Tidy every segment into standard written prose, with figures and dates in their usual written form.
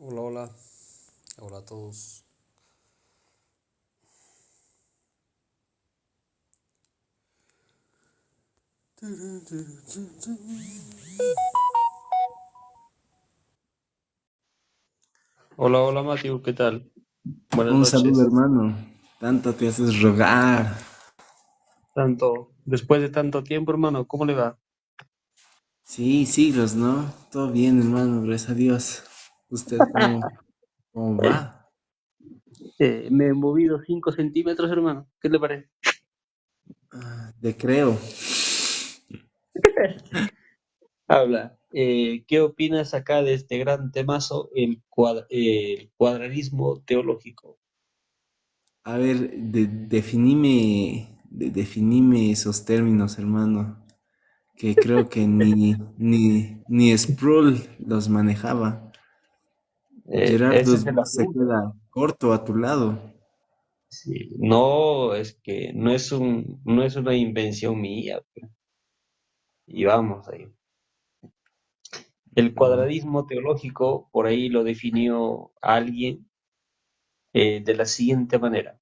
Hola, hola, hola a todos. Hola, hola Matthew, ¿qué tal? Buenas Un saludo, noches. hermano. Tanto te haces rogar. Después de tanto tiempo, hermano, ¿cómo le va? Sí, siglos, ¿no? Todo bien, hermano, gracias a Dios. ¿Usted cómo va? Me he movido 5 centímetros, hermano. ¿Qué le parece? Te creo. Habla. ¿Qué opinas acá de este gran temazo, el cuadrarismo teológico? A ver, definime esos términos, hermano, que creo que ni Sproul los manejaba. Ese Gerardus es el Voss se asunto. queda corto a tu lado. Sí, no, es que no es una invención mía. Y vamos ahí. El No. cuadrarismo teológico, por ahí lo definió alguien de la siguiente manera.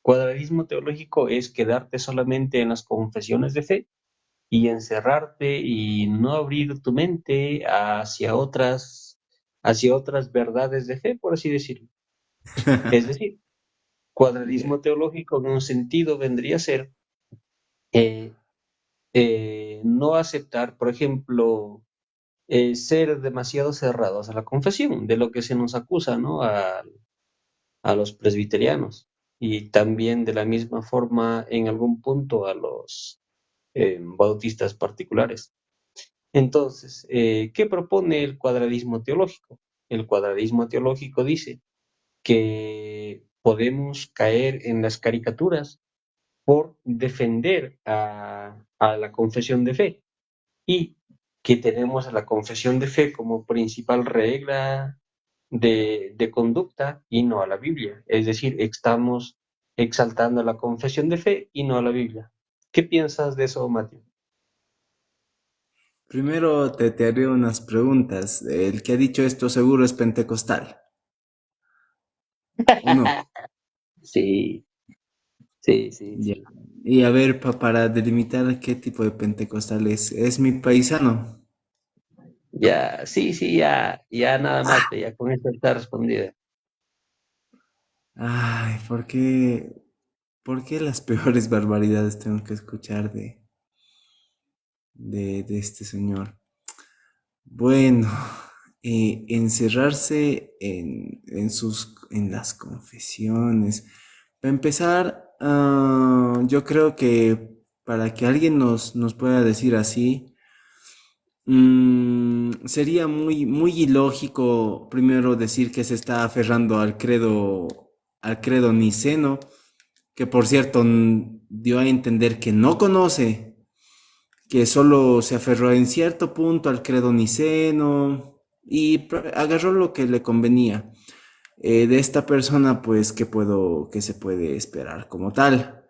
Cuadrarismo teológico es quedarte solamente en las confesiones de fe y encerrarte y no abrir tu mente hacia otras verdades de fe, por así decirlo. Es decir, Ya. cuadrarismo teológico en un sentido vendría a ser eh, no aceptar, por ejemplo, ser demasiado cerrados a la confesión, de lo que se nos acusa, ¿no? A los presbiterianos y también de la misma forma en algún punto a los bautistas particulares. Entonces, ¿qué propone el cuadrarismo teológico? El cuadrarismo teológico dice que podemos caer en las caricaturas por defender a la confesión de fe y que tenemos a la confesión de fe como principal regla de conducta y no a la Biblia. Es decir, estamos exaltando la confesión de fe y no a la Biblia. ¿Qué piensas de eso, Mateo? Primero te haré unas preguntas. El que ha dicho esto seguro es pentecostal, ¿o no? Sí, sí, sí, Ya. sí. Y a ver, para delimitar qué tipo de pentecostal es mi paisano. Ya, sí, sí, ya nada más, ya con esto está respondida. Ay, ¿por qué las peores barbaridades tengo que escuchar de este señor? Bueno, encerrarse en las confesiones. Para empezar, yo creo que para que alguien nos pueda decir así, sería muy ilógico primero decir que se está aferrando al credo niceno, que por cierto dio a entender que no conoce, que solo se aferró en cierto punto al credo niceno y agarró lo que le convenía. De esta persona, pues, ¿qué se puede esperar como tal?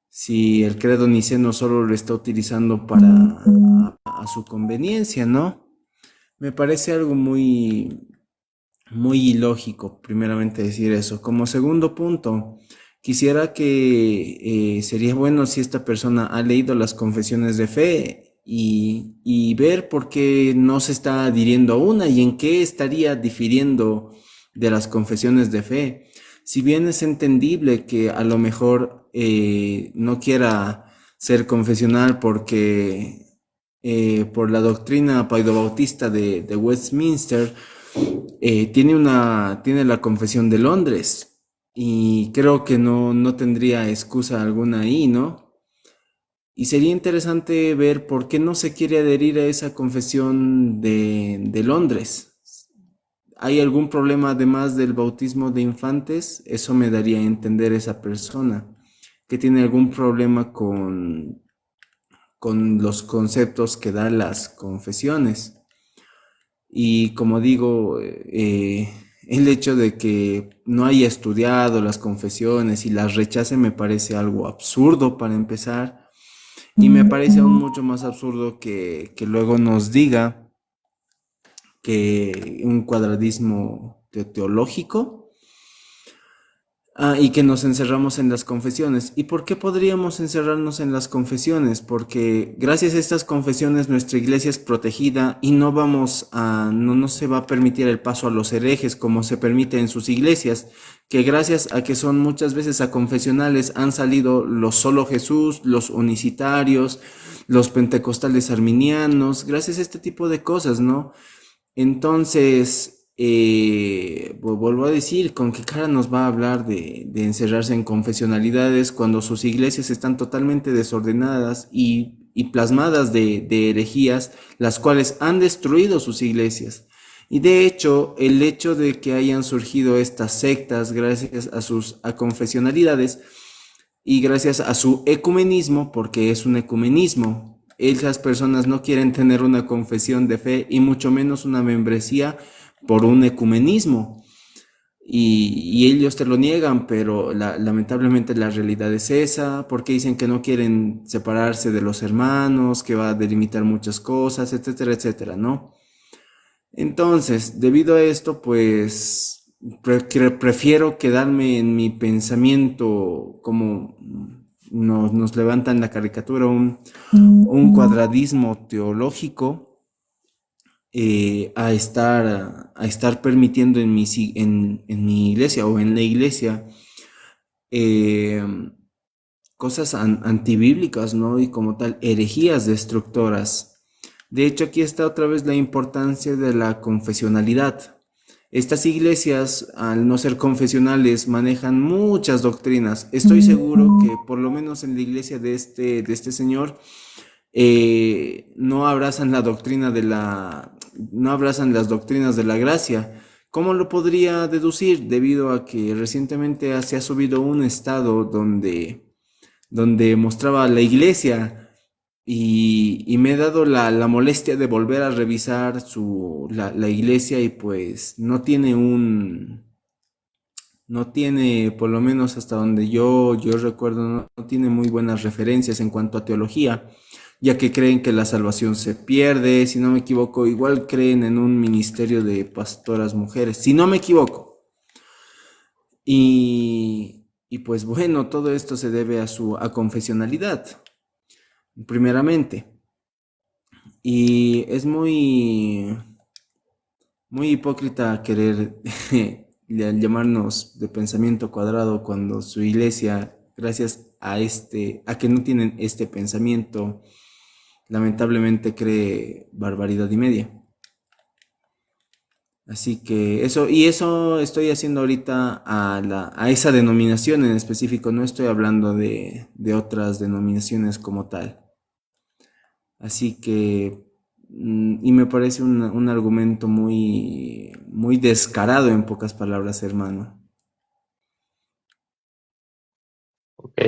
Si el credo niceno solo lo está utilizando para a su conveniencia, ¿no? Me parece algo muy ilógico, primeramente decir eso. Como segundo punto, quisiera que sería bueno si esta persona ha leído las confesiones de fe y ver por qué no se está adhiriendo a una y en qué estaría difiriendo de las confesiones de fe. Si bien es entendible que a lo mejor no quiera ser confesional porque por la doctrina paidobautista de Westminster, tiene la Confesión de Londres y creo que no tendría excusa alguna ahí, ¿no? Y sería interesante ver por qué no se quiere adherir a esa confesión de Londres. ¿Hay algún problema además del bautismo de infantes? Eso me daría a entender esa persona, que tiene algún problema con los conceptos que dan las confesiones. Y como digo, el hecho de que no haya estudiado las confesiones y las rechace me parece algo absurdo para empezar. Y me parece aún mucho más absurdo que luego nos diga que un cuadradismo teológico, y que nos encerramos en las confesiones. ¿Y por qué podríamos encerrarnos en las confesiones? Porque gracias a estas confesiones nuestra iglesia es protegida y no se va a permitir el paso a los herejes como se permite en sus iglesias, que gracias a que son muchas veces aconfesionales han salido los Solo Jesús, los unicitarios, los pentecostales arminianos, gracias a este tipo de cosas, ¿no? Entonces, vuelvo a decir, ¿con qué cara nos va a hablar de encerrarse en confesionalidades cuando sus iglesias están totalmente desordenadas y plasmadas de herejías, las cuales han destruido sus iglesias? Y de hecho, el hecho de que hayan surgido estas sectas gracias a sus confesionalidades y gracias a su ecumenismo, porque es un ecumenismo, esas personas no quieren tener una confesión de fe y mucho menos una membresía por un ecumenismo. Y ellos te lo niegan, pero lamentablemente la realidad es esa, porque dicen que no quieren separarse de los hermanos, que va a delimitar muchas cosas, etcétera, etcétera, ¿no? Entonces, debido a esto, pues prefiero quedarme en mi pensamiento como nos levantan la caricatura, un cuadradismo teológico, a estar permitiendo en mi iglesia o en la iglesia eh, cosas antibíblicas, ¿no? Y como tal, herejías destructoras. De hecho, aquí está otra vez la importancia de la confesionalidad. Estas iglesias, al no ser confesionales, manejan muchas doctrinas. Estoy seguro que por lo menos en la iglesia de este señor, no abrazan no abrazan las doctrinas de la gracia. ¿Cómo lo podría deducir? Debido a que recientemente se ha subido un estado donde mostraba la iglesia y me he dado la molestia de volver a revisar la iglesia y pues no tiene, por lo menos hasta donde yo recuerdo, no tiene muy buenas referencias en cuanto a teología, ya que creen que la salvación se pierde, si no me equivoco, igual creen en un ministerio de pastoras mujeres, si no me equivoco. Y pues bueno, todo esto se debe a su confesionalidad, primeramente. Y es muy hipócrita querer llamarnos de pensamiento cuadrado cuando su iglesia, gracias a que no tienen este pensamiento, lamentablemente cree barbaridad y media. Así que eso estoy haciendo ahorita a esa denominación en específico, no estoy hablando de otras denominaciones como tal. Así que, y me parece un argumento muy, muy descarado en pocas palabras, hermano. Ok,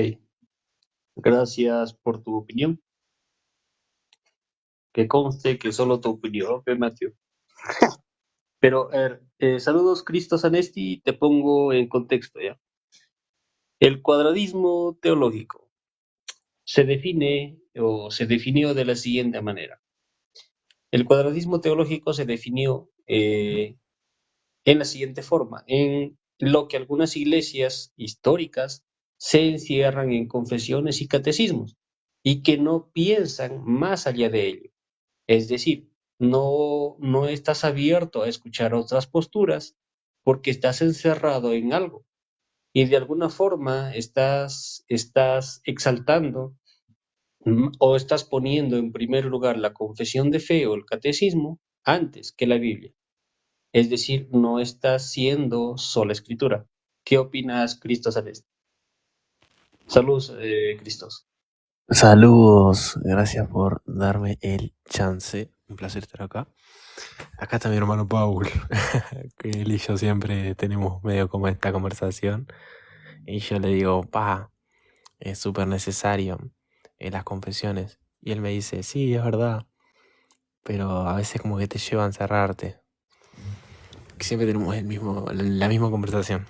gracias por tu opinión. Que conste que solo tu opinión, Matthew. Pero, saludos, Cristos Anesti, te pongo en contexto ya. El cuadradismo teológico se define o se definió de la siguiente manera. El cuadradismo teológico se definió en la siguiente forma, en lo que algunas iglesias históricas se encierran en confesiones y catecismos y que no piensan más allá de ello. Es decir, no estás abierto a escuchar otras posturas porque estás encerrado en algo y de alguna forma estás exaltando o estás poniendo en primer lugar la confesión de fe o el catecismo antes que la Biblia. Es decir, no estás siendo sola escritura. ¿Qué opinas, Cristos Aleste? Saludos, Cristos. Saludos, gracias por darme el chance. Un placer estar acá. Acá está mi hermano Paul, que él y yo siempre tenemos medio como esta conversación. Y yo le digo, es súper necesario las confesiones. Y él me dice, sí, es verdad, pero a veces como que te lleva a encerrarte. Siempre tenemos la misma conversación.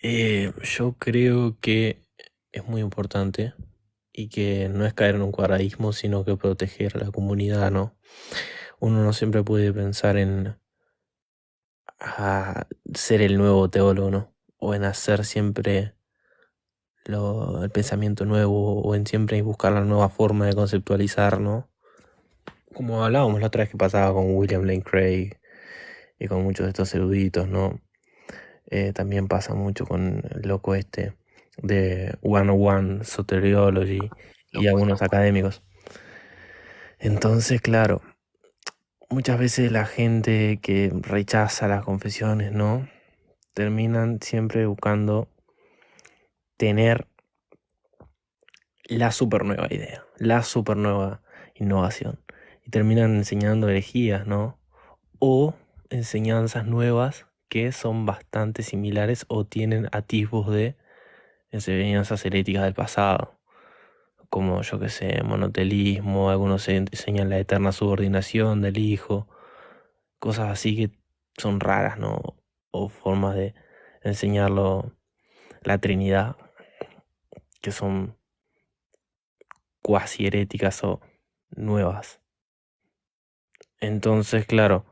Yo creo que es muy importante y que no es caer en un cuadradismo, sino que proteger a la comunidad, ¿no? Uno no siempre puede pensar en a ser el nuevo teólogo, ¿no? O en hacer siempre el pensamiento nuevo, o en siempre buscar la nueva forma de conceptualizar, ¿no? Como hablábamos la otra vez que pasaba con William Lane Craig y con muchos de estos eruditos, ¿no? También pasa mucho con el loco este de 101 Soteriology y algunos académicos. Entonces, claro, muchas veces la gente que rechaza las confesiones, ¿no? Terminan siempre buscando tener la super nueva idea, la super nueva innovación. Y terminan enseñando herejías, ¿no? O enseñanzas nuevas que son bastante similares o tienen atisbos de enseñanzas heréticas del pasado. Como, yo que sé, monotelismo, algunos enseñan la eterna subordinación del Hijo, cosas así que son raras, ¿no? O formas de enseñarlo, la Trinidad, que son cuasi heréticas o nuevas. Entonces, claro,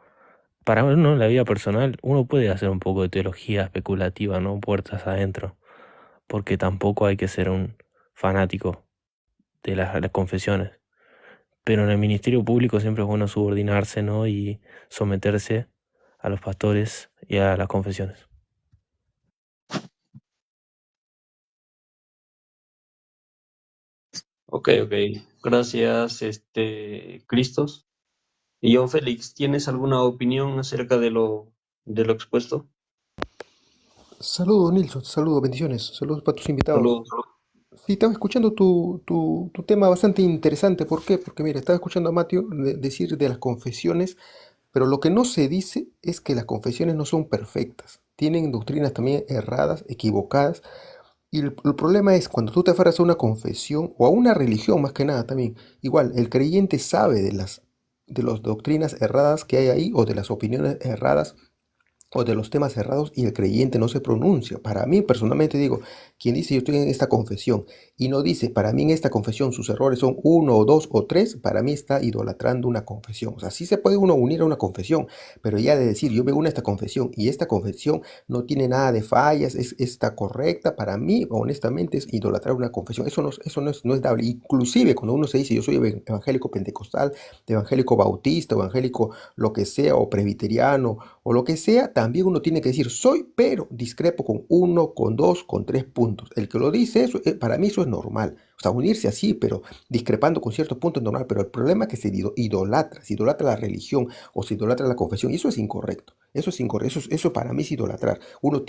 para uno en la vida personal, uno puede hacer un poco de teología especulativa, ¿no? Puertas adentro, porque tampoco hay que ser un fanático de las confesiones. Pero en el ministerio público siempre es bueno subordinarse, ¿no? Y someterse a los pastores y a las confesiones. Ok, ok. Gracias, Cristos. Y John Félix, ¿tienes alguna opinión acerca de lo expuesto? Saludos, Nilsson, saludos, bendiciones, saludos para tus invitados. Saludos. Sí, estaba escuchando tu tema bastante interesante. ¿Por qué? Porque mira, estaba escuchando a Mateo decir de las confesiones, pero lo que no se dice es que las confesiones no son perfectas. Tienen doctrinas también erradas, equivocadas. Y el problema es cuando tú te aferras a una confesión o a una religión más que nada también. Igual, el creyente sabe de las doctrinas erradas que hay ahí o de las opiniones erradas o de los temas cerrados y el creyente no se pronuncia. Para mí, personalmente digo, quien dice yo estoy en esta confesión y no dice, para mí en esta confesión sus errores son uno o dos o tres, para mí está idolatrando una confesión. O sea, sí se puede uno unir a una confesión, pero ya de decir, yo me uno a esta confesión y esta confesión no tiene nada de fallas, está correcta, para mí, honestamente, es idolatrar una confesión. Eso no es dable. Inclusive cuando uno se dice, yo soy evangélico pentecostal, evangélico bautista, evangélico lo que sea, o presbiteriano, o lo que sea, también uno tiene que decir soy, pero discrepo con uno, con dos, con tres puntos. El que lo dice, eso, para mí eso es normal. O sea, unirse así, pero discrepando con ciertos puntos es normal. Pero el problema es que se idolatra la religión o se idolatra la confesión. Y eso es incorrecto. Eso es incorrecto. Eso para mí es idolatrar. Uno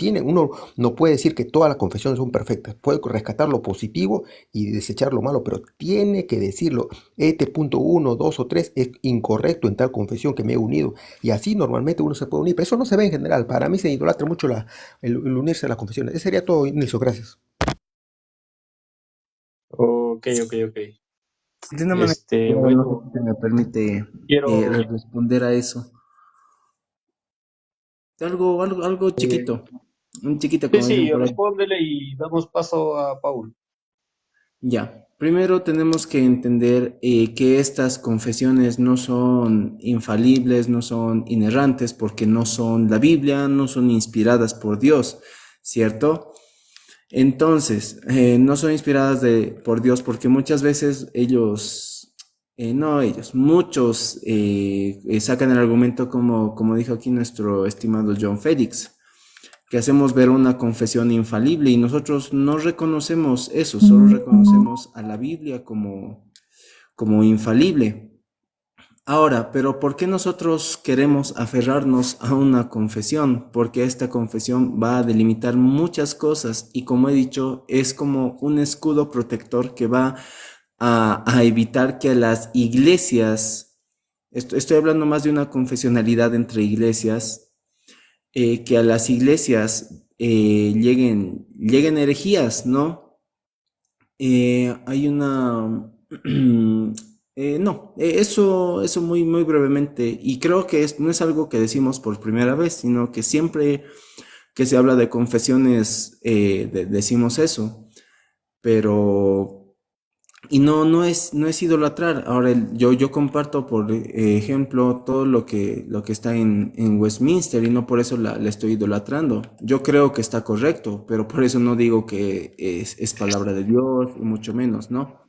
no puede decir que todas las confesiones son perfectas. Puede rescatar lo positivo y desechar lo malo, pero tiene que decirlo. Este punto uno, dos o tres es incorrecto en tal confesión que me he unido. Y así normalmente uno se puede unir, pero eso no se ve en general. Para mí se idolatra mucho el unirse a las confesiones. Ese sería todo, Nilson, gracias. Ok, ok, ok. De una manera, no sé Bueno, si me permite quiero. responder a eso. Algo eh, chiquito, un chiquito sí, como dicen sí, por ahí. respóndele y damos paso a Paul. Ya, primero tenemos que entender que estas confesiones no son infalibles, no son inerrantes, porque no son la Biblia, no son inspiradas por Dios, ¿cierto? Entonces, no son inspiradas por Dios porque muchas veces muchos sacan el argumento como dijo aquí nuestro estimado John Félix, que hacemos ver una confesión infalible y nosotros no reconocemos eso, solo reconocemos a la Biblia como infalible. Ahora, pero ¿por qué nosotros queremos aferrarnos a una confesión? Porque esta confesión va a delimitar muchas cosas y como he dicho, es como un escudo protector que va a evitar que las iglesias, estoy hablando más de una confesionalidad entre iglesias, que a las iglesias lleguen herejías, ¿no? Hay una... no, eso muy, muy brevemente, y creo que no es algo que decimos por primera vez, sino que siempre que se habla de confesiones decimos eso, pero Y no es idolatrar. Ahora, yo comparto, por ejemplo, todo lo que está en Westminster y no por eso la estoy idolatrando. Yo creo que está correcto, pero por eso no digo que es palabra de Dios, y mucho menos, ¿no?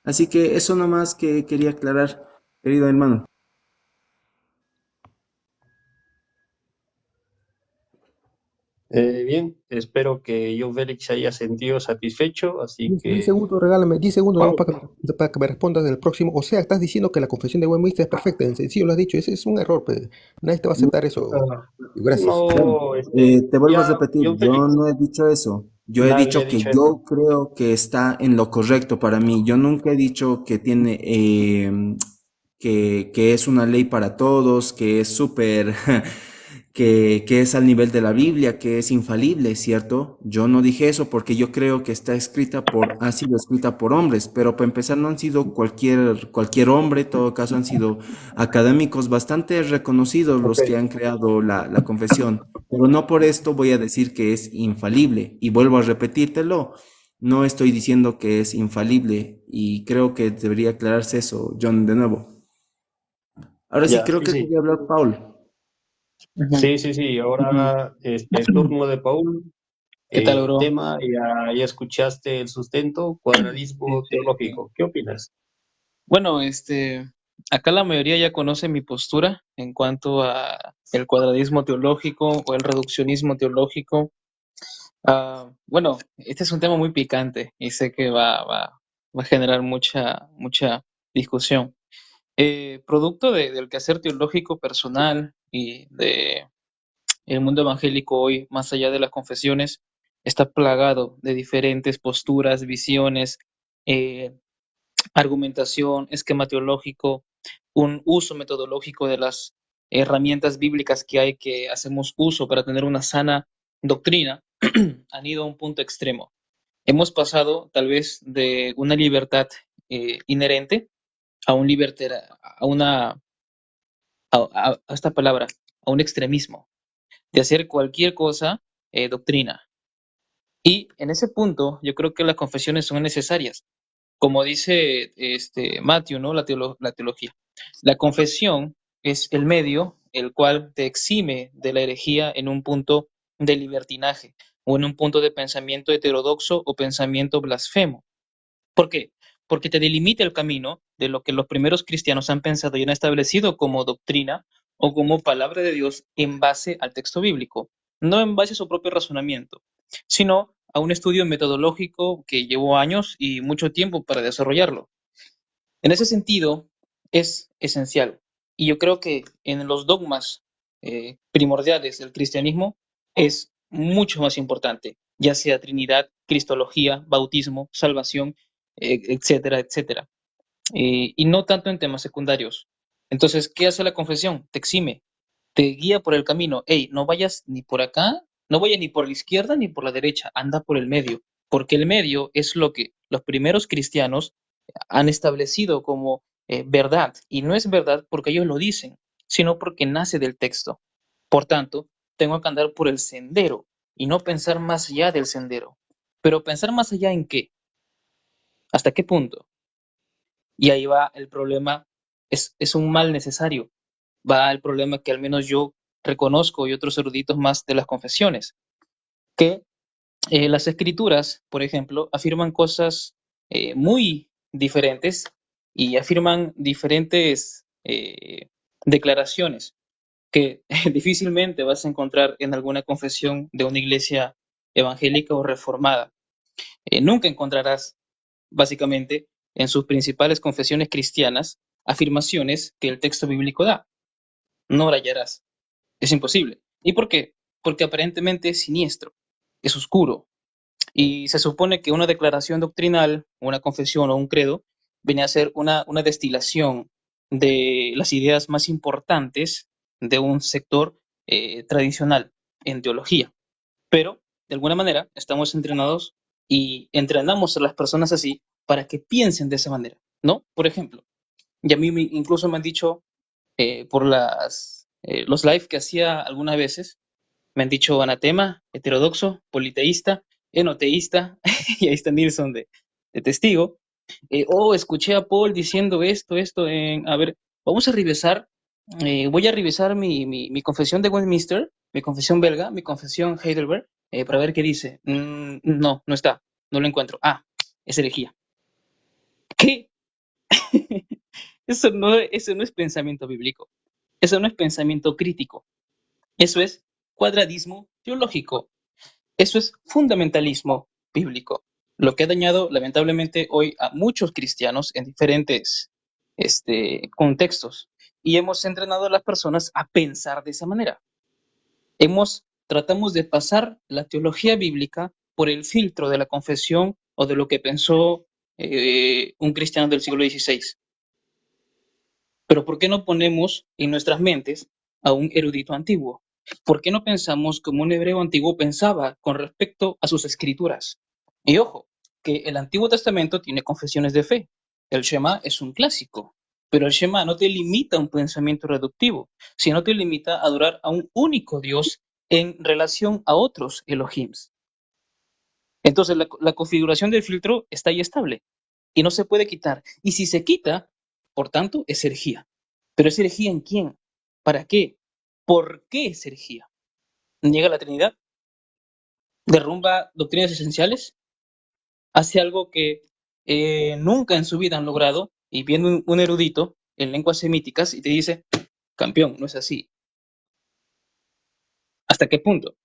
Así que eso nomás que quería aclarar, querido hermano. Bien, espero que John Félix se haya sentido satisfecho, así 10 que segundos, regálame 10 segundos nomás vamos. para que me respondas en el próximo. O sea, estás diciendo que la confesión de Westminster es perfecta. En sencillo lo has dicho. Ese es un error, pues. Nadie te va a aceptar eso. Ah, Gracias. Bueno, no, te vuelvo a ya, repetir, John yo Félix, no he dicho eso. Yo he nadie ha dicho que dicho eso. yo creo que está en lo correcto para mí. Yo nunca he dicho que tiene, que es una ley para todos, que es súper, que es al nivel de la Biblia, que es infalible, ¿cierto? Yo no dije eso porque yo creo que ha sido escrita por hombres, pero para empezar no han sido cualquier hombre, en todo caso han sido académicos bastante reconocidos Ok, los que han creado la confesión. Pero no por esto voy a decir que es infalible. Y vuelvo a repetírtelo, no estoy diciendo que es infalible y creo que debería aclararse eso, John, de nuevo. Ahora sí, ya, creo sí, que sí. quería hablar Paul. Sí, sí, sí. Ujú. Ahora es turno de Paul. ¿Qué tal, bro? Tema, ya escuchaste el sustento, Sí, cuadrarismo sí, sí. teológico. ¿Qué opinas? Bueno, acá la mayoría ya conoce mi postura en cuanto a el cuadradismo teológico o el reduccionismo teológico. Bueno, este es un tema muy picante y sé que va a generar mucha discusión. Producto del quehacer teológico personal y de el mundo evangélico hoy, más allá de las confesiones, está plagado de diferentes posturas, visiones, eh, argumentación, esquema teológico, un uso metodológico de las herramientas bíblicas que hay que hacemos uso para tener una sana doctrina, han ido a un punto extremo. Hemos pasado tal vez de una libertad inherente a un a una a esta palabra, a un extremismo de hacer cualquier cosa doctrina. Y en ese punto yo creo que las confesiones son necesarias. Como dice Matthew, ¿no? La teología. La confesión es el medio el cual te exime de la herejía en un punto de libertinaje o en un punto de pensamiento heterodoxo o pensamiento blasfemo. ¿Por qué? Porque te delimita el camino de lo que los primeros cristianos han pensado y han establecido como doctrina o como palabra de Dios en base al texto bíblico, no en base a su propio razonamiento, sino a un estudio metodológico que llevó años y mucho tiempo para desarrollarlo. En ese sentido, es esencial. Y yo creo que en los dogmas primordiales del cristianismo es mucho más importante, ya sea Trinidad, Cristología, bautismo, salvación, etcétera, etcétera. Y no tanto en temas secundarios. Entonces, ¿qué hace la confesión? Te exime, te guía por el camino. Hey, no vayas ni por acá, no vayas ni por la izquierda ni por la derecha, anda por el medio, porque el medio es lo que los primeros cristianos han establecido como verdad, y no es verdad porque ellos lo dicen, sino porque nace del texto. Por tanto, tengo que andar por el sendero y no pensar más allá del sendero. Pero pensar más allá en qué, hasta qué punto. Y ahí va el problema, es un mal necesario. Va el problema que al menos yo reconozco y otros eruditos más de las confesiones, que las escrituras, por ejemplo, afirman cosas muy diferentes y afirman diferentes declaraciones que difícilmente vas a encontrar en alguna confesión de una iglesia evangélica o reformada. Nunca encontrarás, básicamente, en sus principales confesiones cristianas, afirmaciones que el texto bíblico da. No la hallarás. Es imposible. ¿Y por qué? Porque aparentemente es siniestro, es oscuro, y se supone que una declaración doctrinal, una confesión o un credo, viene a ser una destilación de las ideas más importantes de un sector tradicional en teología. Pero, de alguna manera, estamos entrenados y entrenamos a las personas así para que piensen de esa manera, ¿no? Por ejemplo, y a mí incluso me han dicho por los live que hacía algunas veces, me han dicho anatema, heterodoxo, politeísta, enoteísta, y ahí está Nilsson de testigo. Escuché a Paul diciendo esto, a ver, vamos a revisar, voy a revisar mi confesión de Westminster, mi confesión belga, mi confesión Heidelberg, para ver qué dice. No, no está, no lo encuentro. Ah, es herejía. ¿Qué? Eso no es pensamiento bíblico, eso no es pensamiento crítico, eso es cuadradismo teológico, eso es fundamentalismo bíblico. Lo que ha dañado lamentablemente hoy a muchos cristianos en diferentes contextos. Y hemos entrenado a las personas a pensar de esa manera. Tratamos de pasar la teología bíblica por el filtro de la confesión o de lo que pensó un cristiano del siglo XVI. Pero ¿por qué no ponemos en nuestras mentes a un erudito antiguo? ¿Por qué no pensamos como un hebreo antiguo pensaba con respecto a sus escrituras? Y ojo, que el Antiguo Testamento tiene confesiones de fe. El Shema es un clásico, pero el Shema no te limita a un pensamiento reductivo, sino te limita a adorar a un único Dios en relación a otros Elohims. Entonces la configuración del filtro está ahí estable y no se puede quitar. Y si se quita, por tanto, es herejía. ¿Pero es herejía en quién? ¿Para qué? ¿Por qué es herejía? ¿Niega la Trinidad? ¿Derrumba doctrinas esenciales? ¿Hace algo que nunca en su vida han logrado? Y viene un erudito en lenguas semíticas y te dice, campeón, no es así. ¿Hasta qué punto?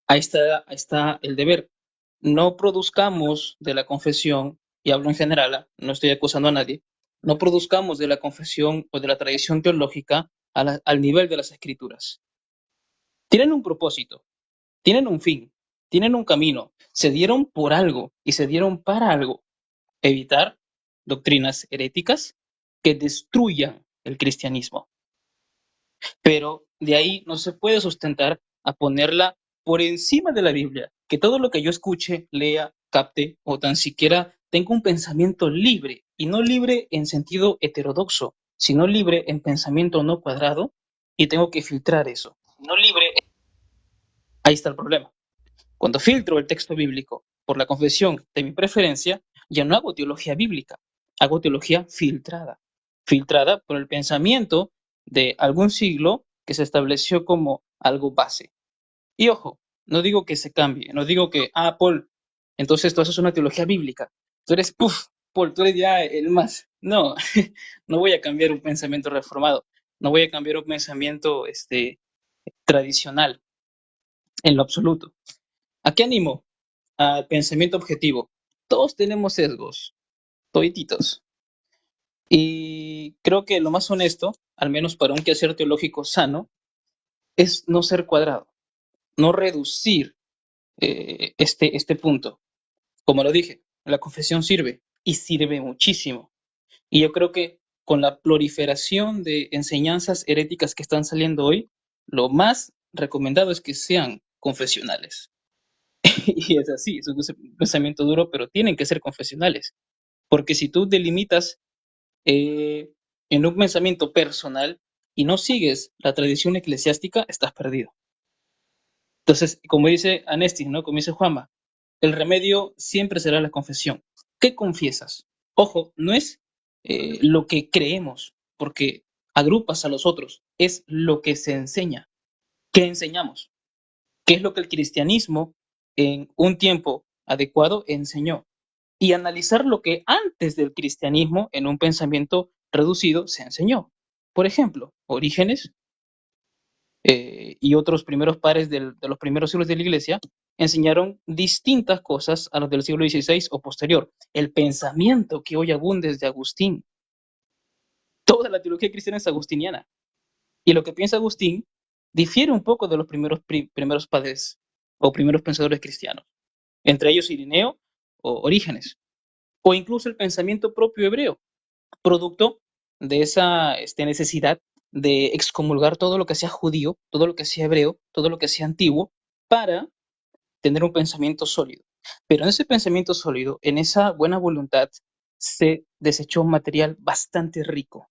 Ahí está el deber. No produzcamos de la confesión, y hablo en general, no estoy acusando a nadie, no produzcamos de la confesión o de la tradición teológica al nivel de las escrituras. Tienen un propósito, tienen un fin, tienen un camino, se dieron por algo y se dieron para algo. Evitar doctrinas heréticas que destruyan el cristianismo. Pero de ahí no se puede sustentar a ponerla por encima de la Biblia, que todo lo que yo escuche, lea, capte o tan siquiera tenga un pensamiento libre, y no libre en sentido heterodoxo, sino libre en pensamiento no cuadrado, y tengo que filtrar eso. No libre, ahí está el problema. Cuando filtro el texto bíblico por la confesión de mi preferencia, ya no hago teología bíblica, hago teología filtrada, filtrada por el pensamiento de algún siglo que se estableció como algo base. Y ojo, no digo que se cambie, no digo que, Paul, entonces tú haces una teología bíblica, tú eres, Paul, tú eres ya el más. No, no voy a cambiar un pensamiento reformado, no voy a cambiar un pensamiento tradicional en lo absoluto. ¿A qué animo? Al pensamiento objetivo. Todos tenemos sesgos, todititos. Y creo que lo más honesto, al menos para un quehacer teológico sano, es no ser cuadrado, no reducir este punto. Como lo dije, la confesión sirve y sirve muchísimo. Y yo creo que con la proliferación de enseñanzas heréticas que están saliendo hoy, lo más recomendado es que sean confesionales. Y es así, es un pensamiento duro, pero tienen que ser confesionales. Porque si tú delimitas eh, en un pensamiento personal y no sigues la tradición eclesiástica, estás perdido. Entonces, como dice Anestis, ¿no? Como dice Juanma, el remedio siempre será la confesión. ¿Qué confiesas? Ojo, no es lo que creemos, porque agrupas a los otros, es lo que se enseña. ¿Qué enseñamos? ¿Qué es lo que el cristianismo en un tiempo adecuado enseñó? Y analizar lo que antes del cristianismo, en un pensamiento reducido, se enseñó. Por ejemplo, Orígenes y otros primeros pares de los primeros siglos de la Iglesia enseñaron distintas cosas a los del siglo XVI o posterior. El pensamiento que hoy abunda es de Agustín. Toda la teología cristiana es agustiniana. Y lo que piensa Agustín difiere un poco de los primeros padres o primeros pensadores cristianos, entre ellos Irineo o Orígenes, o incluso el pensamiento propio hebreo, producto de esa necesidad de excomulgar todo lo que sea judío, todo lo que sea hebreo, todo lo que sea antiguo, para tener un pensamiento sólido. Pero en ese pensamiento sólido, en esa buena voluntad, se desechó un material bastante rico.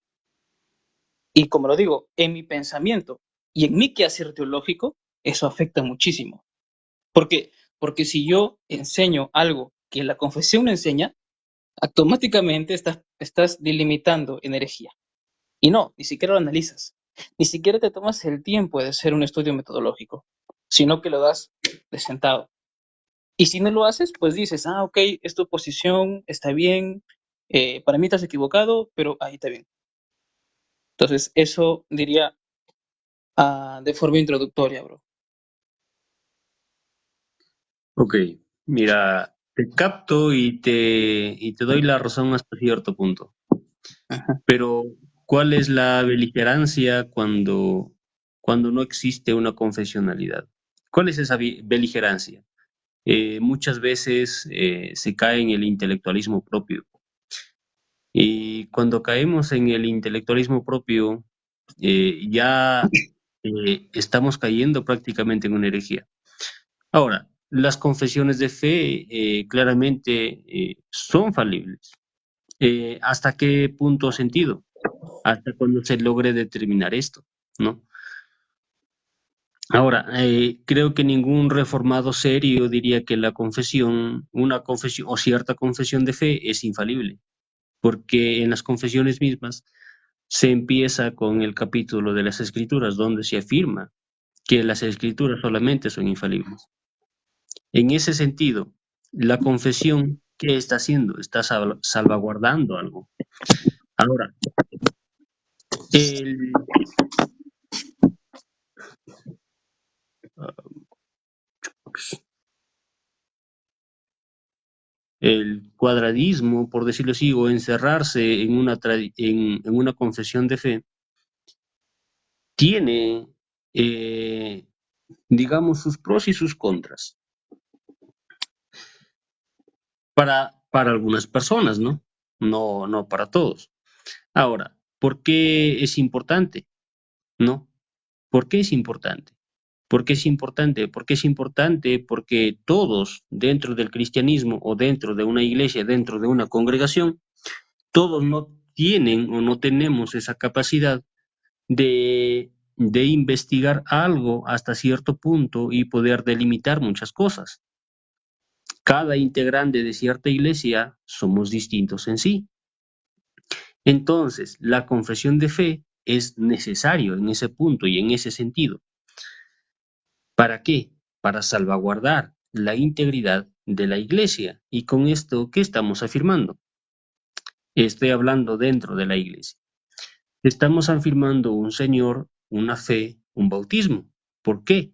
Y como lo digo, en mi pensamiento y en mi quehacer teológico, eso afecta muchísimo. ¿Por qué? Porque si yo enseño algo que la confesión no enseña, automáticamente estás delimitando energía. Y no, ni siquiera lo analizas. Ni siquiera te tomas el tiempo de hacer un estudio metodológico, sino que lo das de sentado. Y si no lo haces, pues dices, ok, es tu posición, está bien, para mí estás equivocado, pero ahí está bien. Entonces, eso diría de forma introductoria, bro. Ok, mira, te capto y te doy la razón hasta cierto punto. Ajá. Pero, ¿cuál es la beligerancia cuando no existe una confesionalidad? ¿Cuál es esa beligerancia? Muchas veces se cae en el intelectualismo propio. Y cuando caemos en el intelectualismo propio, ya estamos cayendo prácticamente en una herejía. Ahora, las confesiones de fe claramente son falibles. ¿Hasta qué punto sentido? Hasta cuando se logre determinar esto, ¿no? Ahora, creo que ningún reformado serio diría que una confesión o cierta confesión de fe es infalible, porque en las confesiones mismas se empieza con el capítulo de las Escrituras, donde se afirma que las Escrituras solamente son infalibles. En ese sentido, la confesión, ¿qué está haciendo? Está salvaguardando algo. Ahora, el, el cuadradismo, por decirlo así, o encerrarse en una confesión de fe, tiene, eh, digamos, sus pros y sus contras para algunas personas, ¿no? No para todos. Ahora, ¿por qué es importante? ¿No? ¿Por qué es importante? ¿Por qué es importante? ¿Por qué es importante? Porque todos dentro del cristianismo o dentro de una iglesia, dentro de una congregación, todos no tienen o no tenemos esa capacidad de investigar algo hasta cierto punto y poder delimitar muchas cosas. Cada integrante de cierta iglesia somos distintos en sí. Entonces, la confesión de fe es necesario en ese punto y en ese sentido. ¿Para qué? Para salvaguardar la integridad de la iglesia. Y con esto, ¿qué estamos afirmando? Estoy hablando dentro de la iglesia. Estamos afirmando un Señor, una fe, un bautismo. ¿Por qué?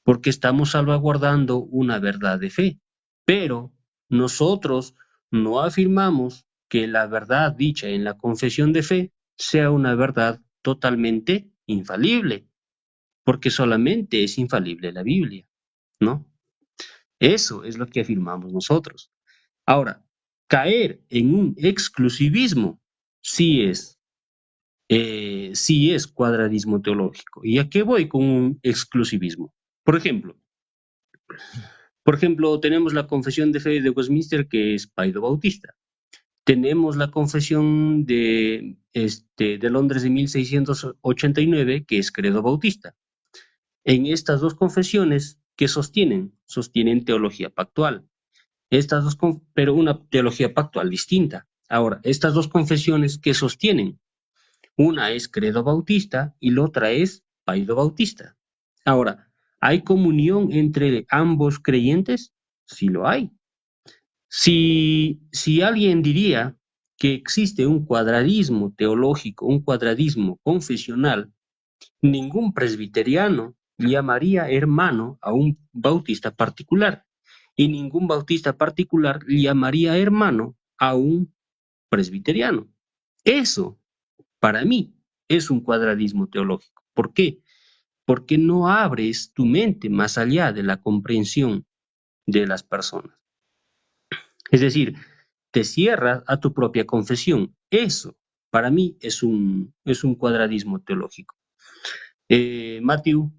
Porque estamos salvaguardando una verdad de fe. Pero nosotros no afirmamos que la verdad dicha en la confesión de fe sea una verdad totalmente infalible, porque solamente es infalible la Biblia, ¿no? Eso es lo que afirmamos nosotros. Ahora, caer en un exclusivismo sí es cuadradismo teológico. ¿Y a qué voy con un exclusivismo? Por ejemplo, tenemos la confesión de fe de Westminster, que es Paido Bautista. Tenemos la confesión de Londres de 1689, que es Credo Bautista. En estas dos confesiones, ¿qué sostienen? Sostienen teología pactual. Pero una teología pactual distinta. Ahora, estas dos confesiones, ¿qué sostienen? Una es Credo Bautista y la otra es Paido Bautista. Ahora, ¿hay comunión entre ambos creyentes? Sí lo hay. Si alguien diría que existe un cuadradismo teológico, un cuadradismo confesional, ningún presbiteriano llamaría hermano a un bautista particular y ningún bautista particular llamaría hermano a un presbiteriano. Eso, para mí, es un cuadradismo teológico. ¿Por qué? Porque no abres tu mente más allá de la comprensión de las personas. Es decir, te cierras a tu propia confesión. Eso, para mí, es un cuadradismo teológico. Matthew,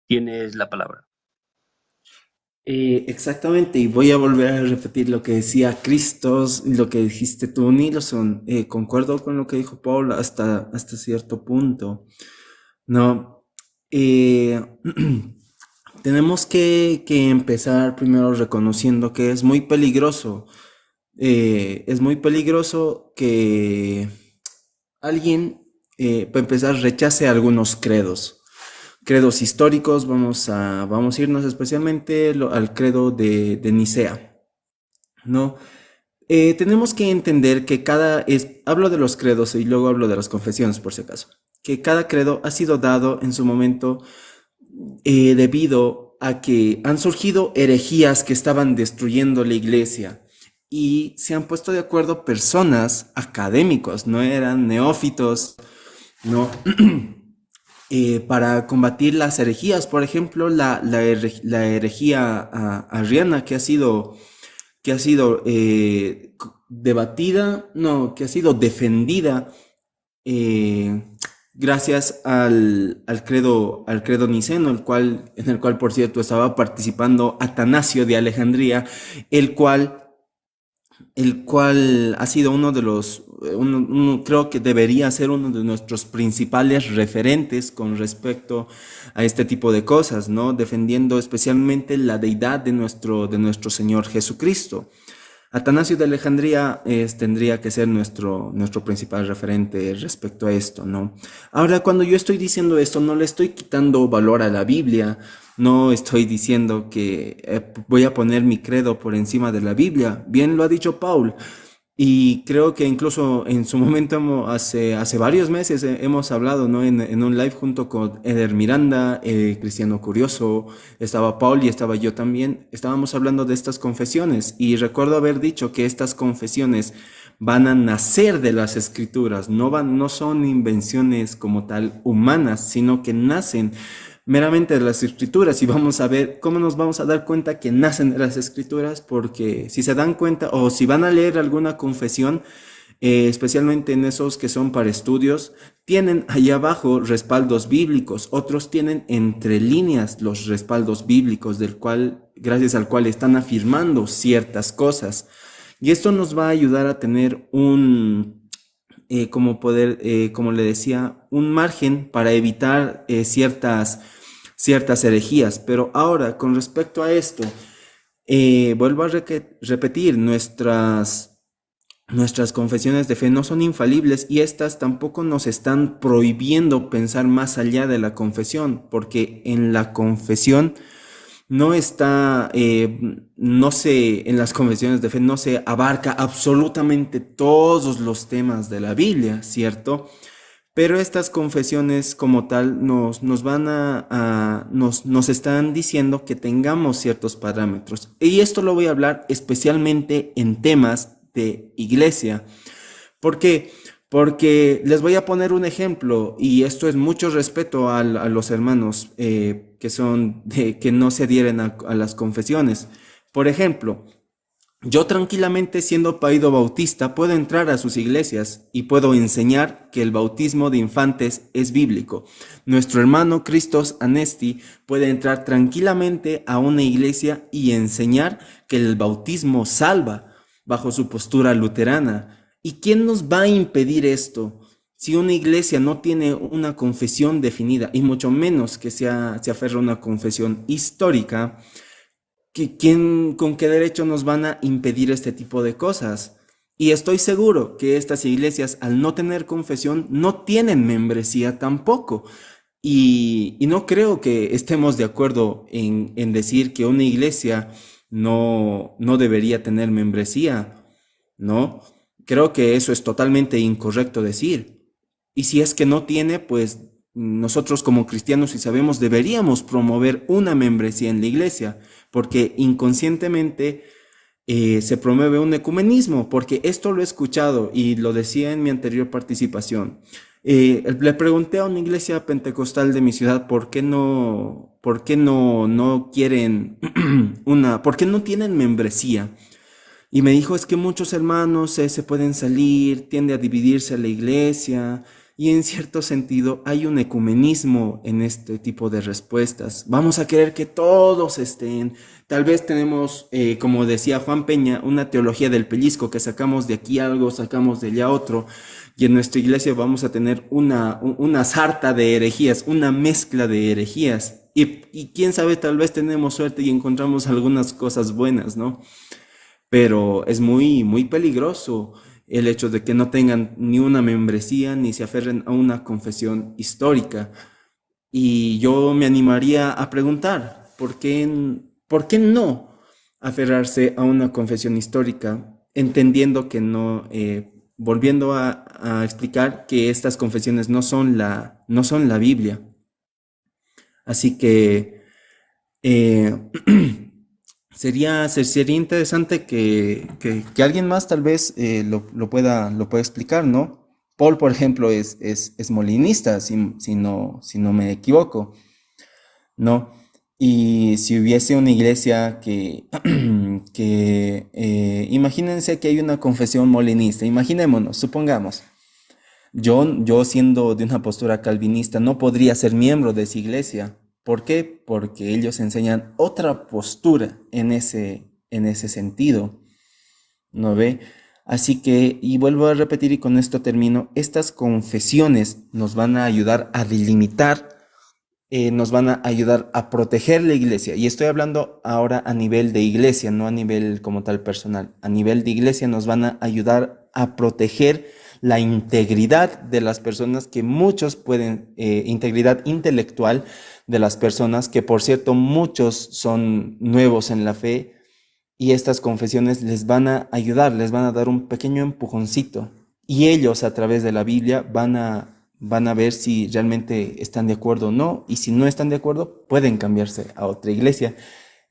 tienes la palabra. Exactamente, y voy a volver a repetir lo que decía Cristos, lo que dijiste tú, Nilsson. Concuerdo con lo que dijo Paul hasta cierto punto. No, eh, tenemos que empezar primero reconociendo que es muy peligroso es muy peligroso que alguien, para empezar, rechace algunos credos históricos. Vamos a irnos especialmente al credo de Nicea, ¿no? Tenemos que entender que hablo de los credos y luego hablo de las confesiones por si acaso, que cada credo ha sido dado en su momento debido a que han surgido herejías que estaban destruyendo la iglesia y se han puesto de acuerdo personas, académicos, no eran neófitos, ¿no? Para combatir las herejías. Por ejemplo, la herejía arriana que ha sido debatida, no, que ha sido defendida gracias al credo niceno, en el cual, por cierto, estaba participando Atanasio de Alejandría, el cual ha sido uno de los, creo que debería ser uno de nuestros principales referentes con respecto a este tipo de cosas, ¿no? Defendiendo especialmente la deidad de nuestro Señor Jesucristo. Atanasio de Alejandría tendría que ser nuestro principal referente respecto a esto, ¿no? Ahora, cuando yo estoy diciendo esto, no le estoy quitando valor a la Biblia, no estoy diciendo que voy a poner mi credo por encima de la Biblia. Bien lo ha dicho Paul. Y creo que incluso en su momento, hace varios meses, hemos hablado, ¿no? En un live junto con Eder Miranda, Cristiano Curioso, estaba Paul y estaba yo también. Estábamos hablando de estas confesiones y recuerdo haber dicho que estas confesiones van a nacer de las escrituras, no son invenciones como tal humanas, sino que nacen meramente de las escrituras. Y vamos a ver cómo nos vamos a dar cuenta que nacen de las escrituras, porque si se dan cuenta o si van a leer alguna confesión, especialmente en esos que son para estudios, tienen ahí abajo respaldos bíblicos, otros tienen entre líneas los respaldos bíblicos gracias al cual están afirmando ciertas cosas. Y esto nos va a ayudar a tener como le decía, un margen para evitar ciertas herejías. Pero ahora, con respecto a esto, vuelvo a repetir, nuestras confesiones de fe no son infalibles y estas tampoco nos están prohibiendo pensar más allá de la confesión, porque en la confesión en las confesiones de fe no se abarca absolutamente todos los temas de la Biblia, ¿cierto? Pero estas confesiones como tal nos están diciendo que tengamos ciertos parámetros. Y esto lo voy a hablar especialmente en temas de iglesia. ¿Por qué? Porque les voy a poner un ejemplo, y esto es mucho respeto a los hermanos que no se adhieren a las confesiones. Por ejemplo, yo tranquilamente, siendo paido bautista, puedo entrar a sus iglesias y puedo enseñar que el bautismo de infantes es bíblico. Nuestro hermano Christos Anesti puede entrar tranquilamente a una iglesia y enseñar que el bautismo salva bajo su postura luterana. ¿Y quién nos va a impedir esto? Si una iglesia no tiene una confesión definida, y mucho menos que se aferra a una confesión histórica, ¿con qué derecho nos van a impedir este tipo de cosas? Y estoy seguro que estas iglesias, al no tener confesión, no tienen membresía tampoco. Y no creo que estemos de acuerdo en decir que una iglesia no debería tener membresía, ¿no? Creo que eso es totalmente incorrecto decir. Y si es que no tiene, pues nosotros como cristianos, si sabemos, deberíamos promover una membresía en la iglesia, porque inconscientemente se promueve un ecumenismo, porque esto lo he escuchado y lo decía en mi anterior participación. Le pregunté a una iglesia pentecostal de mi ciudad por qué no quieren por qué no tienen membresía. Y me dijo, es que muchos hermanos se pueden salir, tiende a dividirse la iglesia, y en cierto sentido hay un ecumenismo en este tipo de respuestas. Vamos a querer que todos estén. Tal vez tenemos, como decía Juan Peña, una teología del pellizco, que sacamos de aquí algo, sacamos de allá otro, y en nuestra iglesia vamos a tener una sarta de herejías, una mezcla de herejías. Y quién sabe, tal vez tenemos suerte y encontramos algunas cosas buenas, ¿no? pero es muy, muy peligroso el hecho de que no tengan ni una membresía ni se aferren a una confesión histórica. Y yo me animaría a preguntar, por qué no aferrarse a una confesión histórica, entendiendo que no, volviendo a explicar que estas confesiones no son la Biblia? Así que eh, sería interesante que alguien más tal vez lo pueda explicar, ¿no? Paul, por ejemplo, es molinista, si no me equivoco, ¿no? Y si hubiese una iglesia imagínense que hay una confesión molinista, imaginémonos, supongamos, yo siendo de una postura calvinista no podría ser miembro de esa iglesia. ¿Por qué? Porque ellos enseñan otra postura en ese sentido, ¿no ve? Así que, y vuelvo a repetir y con esto termino, estas confesiones nos van a ayudar a delimitar, nos van a ayudar a proteger la iglesia. Y estoy hablando ahora a nivel de iglesia, no a nivel como tal personal. A nivel de iglesia nos van a ayudar a proteger la integridad de las personas que muchos pueden, integridad intelectual de las personas que por cierto muchos son nuevos en la fe y estas confesiones les van a ayudar, les van a dar un pequeño empujoncito y ellos a través de la Biblia van a ver si realmente están de acuerdo o no, y si no están de acuerdo, pueden cambiarse a otra iglesia.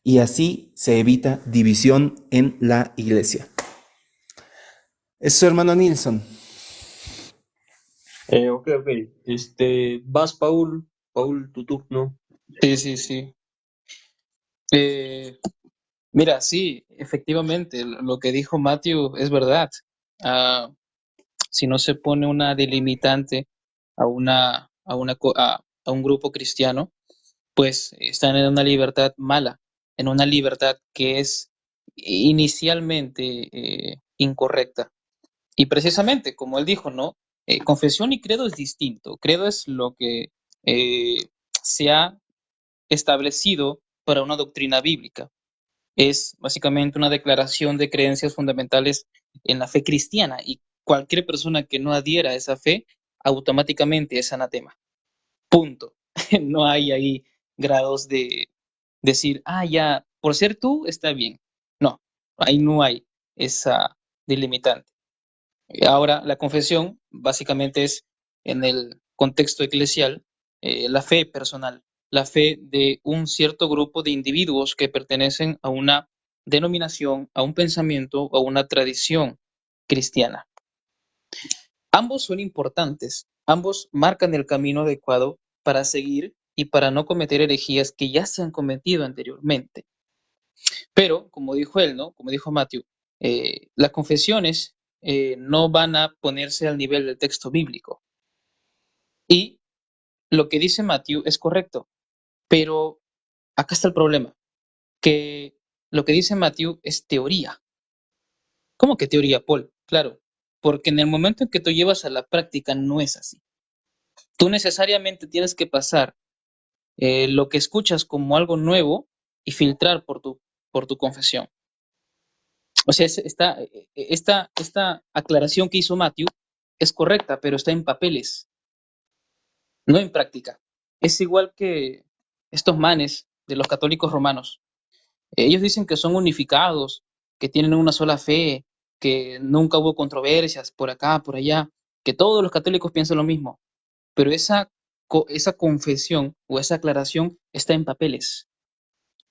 Y así se evita división en la iglesia. Es su hermano Nilsson. Ok. Vas, Paul. Paul, tu turno. Sí. Eh, Mira, sí, efectivamente, lo que dijo Matthew es verdad. Ah, si no se pone una delimitante a un grupo cristiano, pues están en una libertad mala, en una libertad que es inicialmente incorrecta. Y precisamente, como él dijo, ¿no? Confesión y credo es distinto. Credo es lo que se ha establecido para una doctrina bíblica. Es básicamente una declaración de creencias fundamentales en la fe cristiana y cualquier persona que no adhiera a esa fe automáticamente es anatema. Punto. No hay ahí grados de decir, ya, por ser tú está bien. No, ahí no hay esa delimitante. Ahora, la confesión básicamente es, en el contexto eclesial, la fe personal, la fe de un cierto grupo de individuos que pertenecen a una denominación, a un pensamiento, a una tradición cristiana. Ambos son importantes, ambos marcan el camino adecuado para seguir y para no cometer herejías que ya se han cometido anteriormente. Pero, como dijo él, ¿no? Como dijo Matthew, las confesiones no van a ponerse al nivel del texto bíblico. Y lo que dice Matthew es correcto, pero acá está el problema, que lo que dice Matthew es teoría. ¿Cómo que teoría, Paul? Claro, porque en el momento en que tú llevas a la práctica no es así. Tú necesariamente tienes que pasar lo que escuchas como algo nuevo y filtrar por tu confesión. O sea, esta aclaración que hizo Matthew es correcta, pero está en papeles, no en práctica. Es igual que estos manes de los católicos romanos. Ellos dicen que son unificados, que tienen una sola fe, que nunca hubo controversias por acá, por allá, que todos los católicos piensan lo mismo. Pero esa confesión o esa aclaración está en papeles.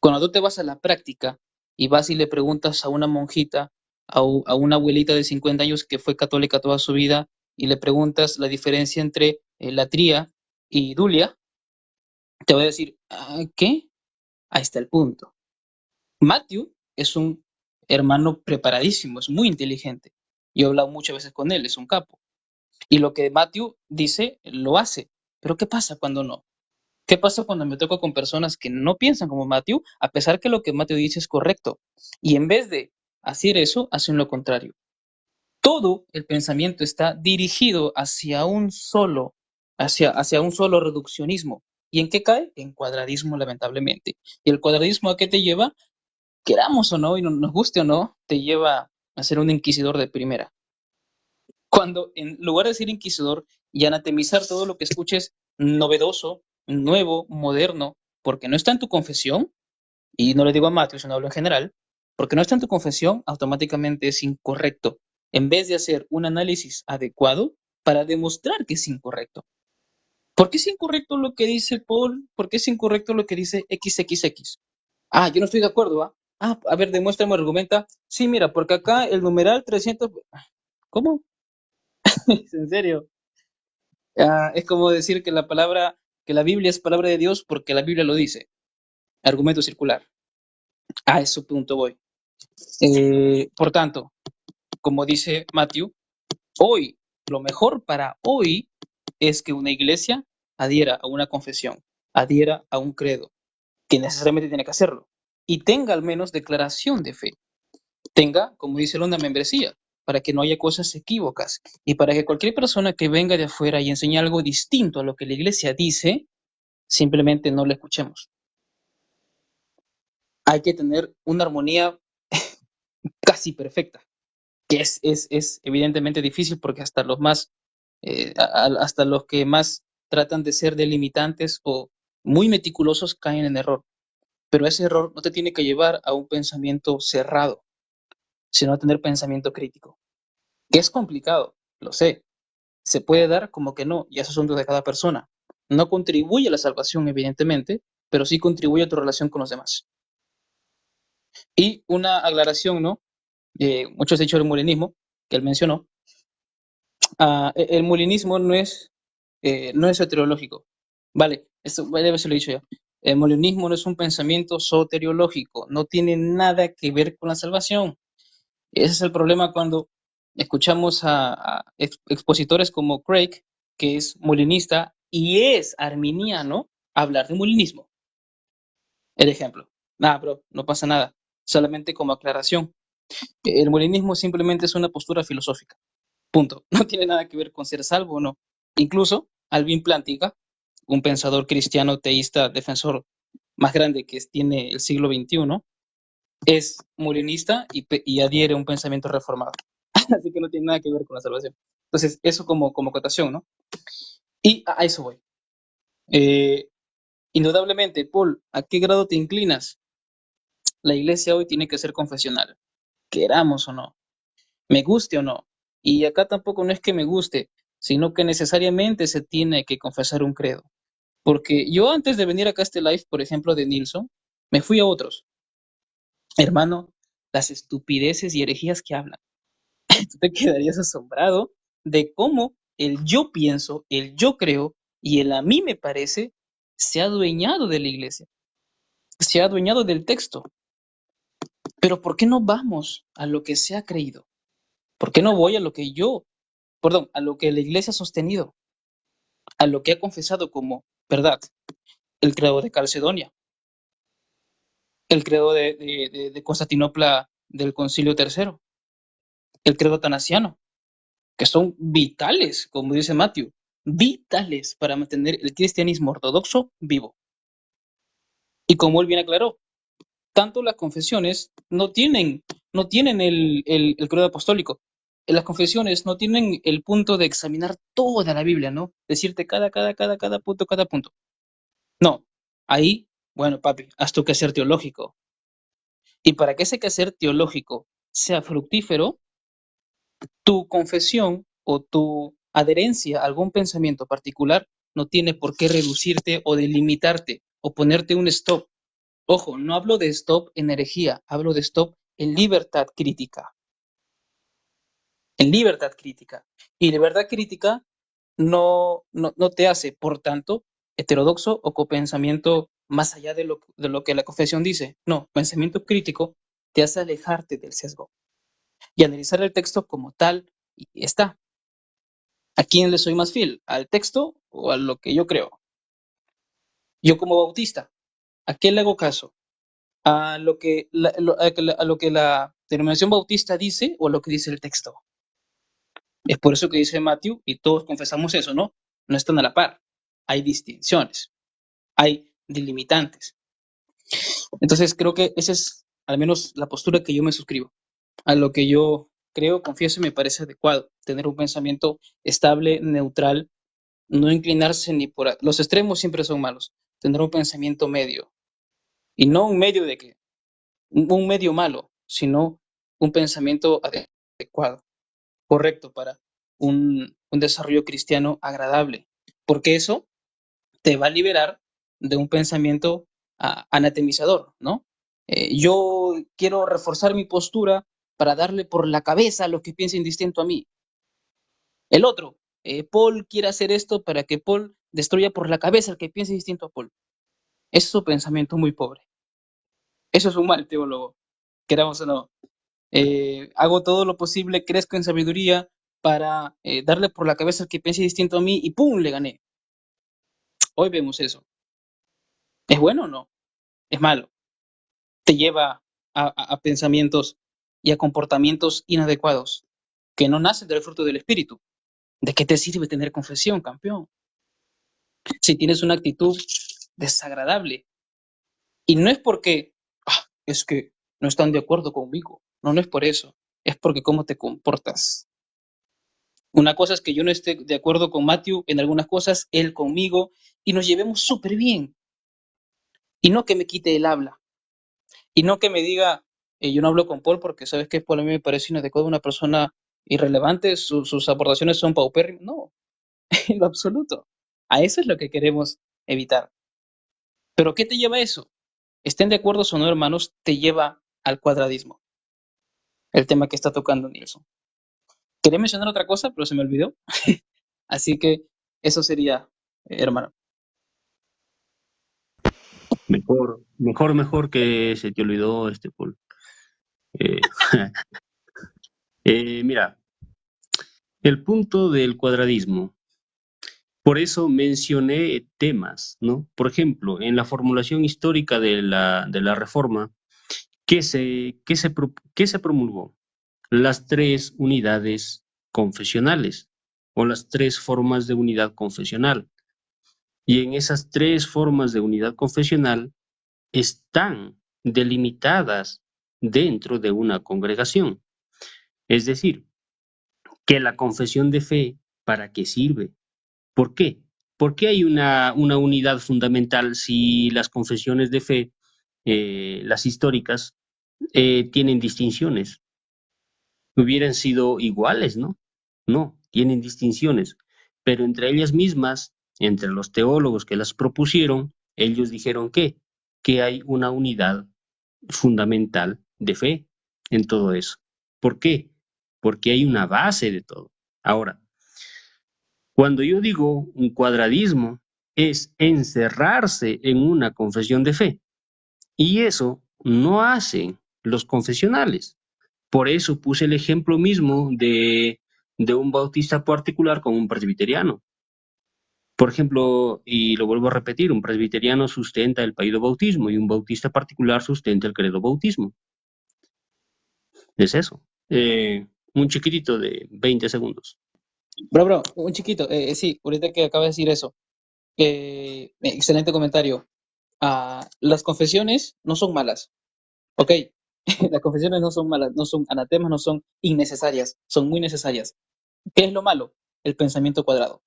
Cuando tú te vas a la práctica y vas y le preguntas a una monjita, a una abuelita de 50 años que fue católica toda su vida, y le preguntas la diferencia entre latría y dulia, te va a decir, ¿qué? Ahí está el punto. Matthew es un hermano preparadísimo, es muy inteligente. Yo he hablado muchas veces con él, es un capo. Y lo que Matthew dice, lo hace. Pero ¿qué pasa cuando no? ¿Qué pasa cuando me toco con personas que no piensan como Matthew, a pesar que lo que Matthew dice es correcto? Y en vez de hacer eso, hacen lo contrario. Todo el pensamiento está dirigido hacia hacia un solo reduccionismo. ¿Y en qué cae? En cuadradismo, lamentablemente. ¿Y el cuadradismo a qué te lleva? queramos o no, y nos guste o no, te lleva a ser un inquisidor de primera. Cuando en lugar de ser inquisidor y anatemizar todo lo que escuches novedoso, nuevo, moderno, porque no está en tu confesión, y no le digo a Matthew, sino hablo en general, porque no está en tu confesión, automáticamente es incorrecto, en vez de hacer un análisis adecuado para demostrar que es incorrecto. ¿Por qué es incorrecto lo que dice Paul? ¿Por qué es incorrecto lo que dice XXX? Ah, yo no estoy de acuerdo, ¿ah? Ah, a ver, demuéstrame, argumenta. Sí, mira, porque acá el numeral 300... ¿Cómo? ¿Es en serio? Ah, es como decir que que la Biblia es palabra de Dios porque la Biblia lo dice. Argumento circular. A ese punto voy. Por tanto, como dice Matthew, hoy, lo mejor para hoy es que una iglesia adhiera a una confesión, adhiera a un credo, que necesariamente tiene que hacerlo, y tenga al menos declaración de fe. Tenga, como dice él, una membresía, para que no haya cosas equívocas y para que cualquier persona que venga de afuera y enseñe algo distinto a lo que la iglesia dice, simplemente no lo escuchemos. Hay que tener una armonía casi perfecta, que es evidentemente difícil porque hasta hasta los que más tratan de ser delimitantes o muy meticulosos caen en error. Pero ese error no te tiene que llevar a un pensamiento cerrado, sino a tener pensamiento crítico, que es complicado, lo sé. Se puede dar como que no, y eso es asunto de cada persona. No contribuye a la salvación, evidentemente, pero sí contribuye a tu relación con los demás. Y una aclaración, ¿no? Muchos han dicho el molinismo, que él mencionó. El molinismo no es soteriológico. Vale, eso varias veces lo he dicho ya. El molinismo no es un pensamiento soteriológico, no tiene nada que ver con la salvación. Ese es el problema cuando escuchamos a expositores como Craig, que es molinista y es arminiano, hablar de molinismo. El ejemplo. Nada, bro, no pasa nada. Solamente como aclaración. El molinismo simplemente es una postura filosófica. Punto. No tiene nada que ver con ser salvo o no. Incluso Alvin Plantinga, un pensador cristiano teísta defensor más grande que tiene el siglo XXI, es molinista y adhiere a un pensamiento reformado. Así que no tiene nada que ver con la salvación. Entonces, eso como acotación, ¿no? Y a eso voy. Eh, Indudablemente, Paul, ¿a qué grado te inclinas? La iglesia hoy tiene que ser confesional, queramos o no, me guste o no. Y acá tampoco no es que me guste, sino que necesariamente se tiene que confesar un credo. Porque yo antes de venir acá a este live, por ejemplo, de Nilsson, me fui a otros. Hermano, las estupideces y herejías que hablan. Tú te quedarías asombrado de cómo el yo pienso, el yo creo y el a mí me parece se ha adueñado de la iglesia, se ha adueñado del texto. Pero ¿por qué no vamos a lo que se ha creído? ¿Por qué no voy a a lo que la iglesia ha sostenido, a lo que ha confesado como verdad? El credo de Calcedonia, el credo de Constantinopla del Concilio III, el credo atanasiano, que son vitales, como dice Matthew, vitales para mantener el cristianismo ortodoxo vivo. Y como él bien aclaró, tanto las confesiones no tienen el credo apostólico. Las confesiones no tienen el punto de examinar toda la Biblia, ¿no? Decirte cada punto, cada punto. No. Ahí, bueno, papi, haz tu quehacer teológico. Y para que ese quehacer teológico sea fructífero, tu confesión o tu adherencia a algún pensamiento particular no tiene por qué reducirte o delimitarte o ponerte un stop. Ojo, no hablo de stop en herejía, hablo de stop en libertad crítica. En libertad crítica. Y libertad crítica no te hace, por tanto, heterodoxo o con pensamiento más allá de lo que la confesión dice. No, pensamiento crítico te hace alejarte del sesgo y analizar el texto como tal y está. ¿A quién le soy más fiel? ¿Al texto o a lo que yo creo? Yo como bautista, ¿a qué le hago caso? ¿A lo que la denominación bautista dice o a lo que dice el texto? Es por eso que dice Matthew, y todos confesamos eso, ¿no? No están a la par. Hay distinciones, hay delimitantes. Entonces creo que ese es al menos la postura que yo me suscribo, a lo que yo creo, confieso y me parece adecuado, tener un pensamiento estable, neutral, no inclinarse ni por... Los extremos siempre son malos, tener un pensamiento medio, y no un medio de que, un medio malo, sino un pensamiento adecuado, correcto para un desarrollo cristiano agradable, porque eso te va a liberar de un pensamiento anatemizador, ¿no? Yo quiero reforzar mi postura para darle por la cabeza a los que piensen distinto a mí. El otro, Paul quiere hacer esto para que Paul destruya por la cabeza al que piense distinto a Paul. Ese es un pensamiento muy pobre. Eso es un mal teólogo, queramos o no. Hago todo lo posible, crezco en sabiduría para darle por la cabeza al que piense distinto a mí y ¡pum! Le gané. Hoy vemos eso. ¿Es bueno o no? Es malo. Te lleva a pensamientos y a comportamientos inadecuados que no nacen del fruto del espíritu. ¿De qué te sirve tener confesión, campeón? Si tienes una actitud desagradable. Y no es porque, es que no están de acuerdo conmigo. No, no es por eso. Es porque cómo te comportas. Una cosa es que yo no esté de acuerdo con Matthew en algunas cosas, él conmigo, y nos llevemos súper bien. Y no que me quite el habla. Y no que me diga, yo no hablo con Paul porque sabes que Paul a mí me parece inadecuado, una persona irrelevante, sus aportaciones son paupérrimas. No, en lo absoluto. A eso es lo que queremos evitar. ¿Pero qué te lleva a eso? Estén de acuerdo o no, hermanos, te lleva al cuadradismo. El tema que está tocando Nilsson. Quería mencionar otra cosa, pero se me olvidó. Así que eso sería, hermano. Mejor que se te olvidó Paul. Eh, mira, el punto del cuadradismo. Por eso mencioné temas, ¿no? Por ejemplo, en la formulación histórica de la Reforma, ¿qué se promulgó? Las tres unidades confesionales o las tres formas de unidad confesional. Y en esas tres formas de unidad confesional están delimitadas dentro de una congregación. Es decir, que la confesión de fe, ¿para qué sirve? ¿Por qué? ¿Por qué hay una unidad fundamental si las confesiones de fe, las históricas, tienen distinciones? Hubieran sido iguales, ¿no? No, tienen distinciones, pero entre ellas mismas, entre los teólogos que las propusieron, ellos dijeron que hay una unidad fundamental de fe en todo eso. ¿Por qué? Porque hay una base de todo. Ahora, cuando yo digo un cuadradismo, es encerrarse en una confesión de fe. Y eso no hacen los confesionales. Por eso puse el ejemplo mismo de un bautista particular con un presbiteriano. Por ejemplo, y lo vuelvo a repetir, un presbiteriano sustenta el paido bautismo y un bautista particular sustenta el credo bautismo. Es eso. Un chiquitito de 20 segundos. Bro, un chiquito. Sí, ahorita que acabas de decir eso. Excelente comentario. Las confesiones no son malas. Ok, las confesiones no son malas, no son anatemas, no son innecesarias, son muy necesarias. ¿Qué es lo malo? El pensamiento cuadrado.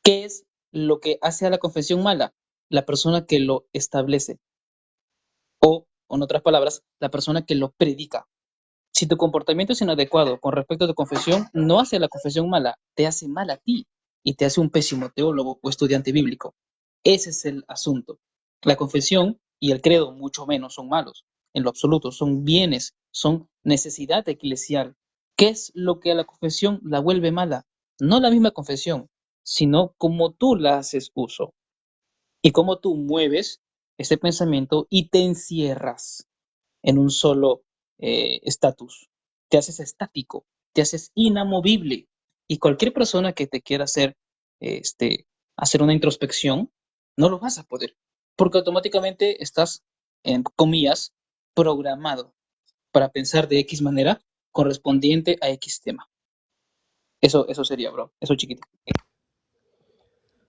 ¿Qué es lo que hace a la confesión mala? La persona que lo establece. O, en otras palabras, la persona que lo predica. Si tu comportamiento es inadecuado con respecto a tu confesión, no hace a la confesión mala, te hace mal a ti y te hace un pésimo teólogo o estudiante bíblico. Ese es el asunto. La confesión y el credo mucho menos son malos, en lo absoluto, son bienes, son necesidad eclesial. ¿Qué es lo que a la confesión la vuelve mala? No la misma confesión, sino cómo tú la haces uso y cómo tú mueves ese pensamiento y te encierras en un solo estatus. Te haces estático, te haces inamovible. Y cualquier persona que te quiera hacer una introspección, no lo vas a poder, porque automáticamente estás, en comillas, programado para pensar de X manera correspondiente a X tema. Eso sería, bro. Eso chiquito.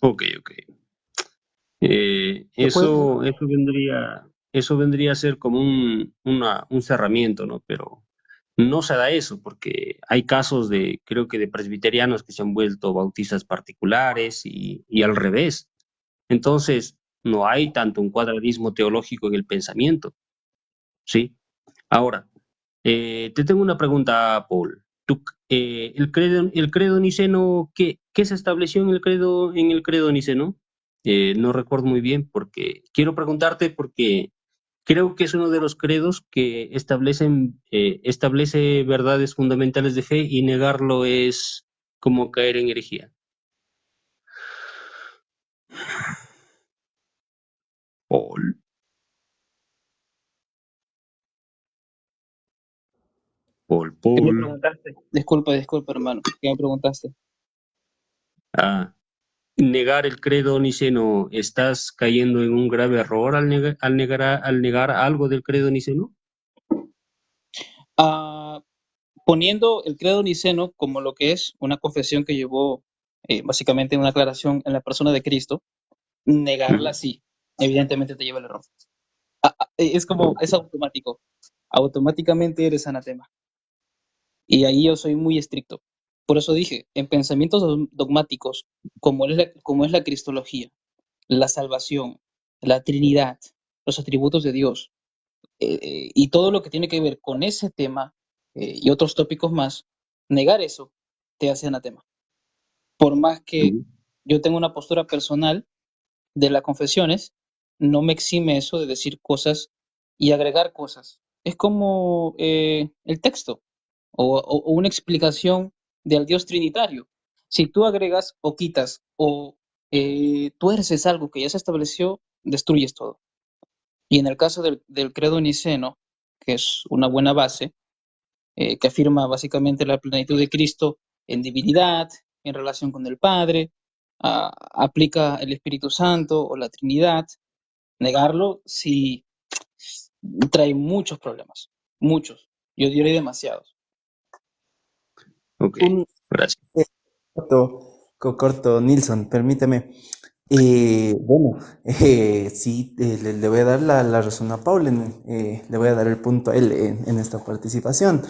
Ok. Después, Eso vendría. eso vendría a ser como un cerramiento, ¿no? Pero no se da eso, porque hay casos de, creo que de presbiterianos que se han vuelto bautistas particulares y al revés. Entonces, no hay tanto un cuadradismo teológico en el pensamiento, ¿sí? Ahora, te tengo una pregunta, Paul. El credo niceno, ¿qué se estableció en el credo niceno? No recuerdo muy bien porque quiero preguntarte porque creo que es uno de los credos que establece verdades fundamentales de fe y negarlo es como caer en herejía. Paul, ¿Qué me Paul. preguntaste? Disculpa, hermano. ¿Qué me preguntaste? Ah, negar el credo niceno, ¿estás cayendo en un grave error al negar algo del credo niceno? Ah, poniendo el credo niceno como lo que es una confesión que llevó básicamente una aclaración en la persona de Cristo, negarla Ujú. sí, evidentemente te lleva al error. Es como, es automático. Automáticamente eres anatema. Y ahí yo soy muy estricto. Por eso dije, en pensamientos dogmáticos, como es la cristología, la salvación, la Trinidad, los atributos de Dios, y todo lo que tiene que ver con ese tema y otros tópicos más, negar eso te hace anatema. Por más que Ujú. yo tenga una postura personal de las confesiones, no me exime eso de decir cosas y agregar cosas. Es como el texto o una explicación del Dios Trinitario. Si tú agregas o quitas o tuerces algo que ya se estableció, destruyes todo. Y en el caso del credo niceno, que es una buena base, que afirma básicamente la plenitud de Cristo en divinidad, en relación con el Padre, aplica el Espíritu Santo o la Trinidad, negarlo sí trae muchos problemas, muchos, yo diré demasiados. Ok, Un gracias. corto, corto, Nilsson, permíteme. Bueno, sí, le voy a dar la razón a Paul, le voy a dar el punto a él en esta participación.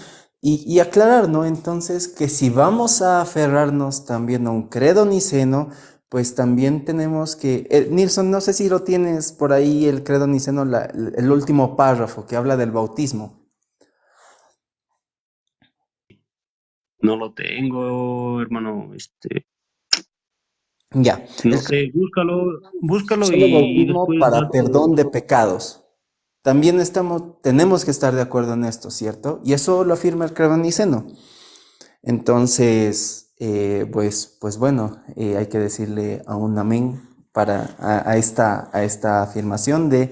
Y aclarar, ¿no? Entonces, que si vamos a aferrarnos también a un credo niceno, pues también tenemos que... Nilsson, no sé si lo tienes por ahí, el credo niceno, el último párrafo que habla del bautismo. No lo tengo, hermano. Ya, No el sé, búscalo solo y bautismo después para das perdón de pecados. También tenemos que estar de acuerdo en esto, ¿cierto? Y eso lo afirma el credo niceno. Entonces, pues bueno, hay que decirle a un amén a esta afirmación de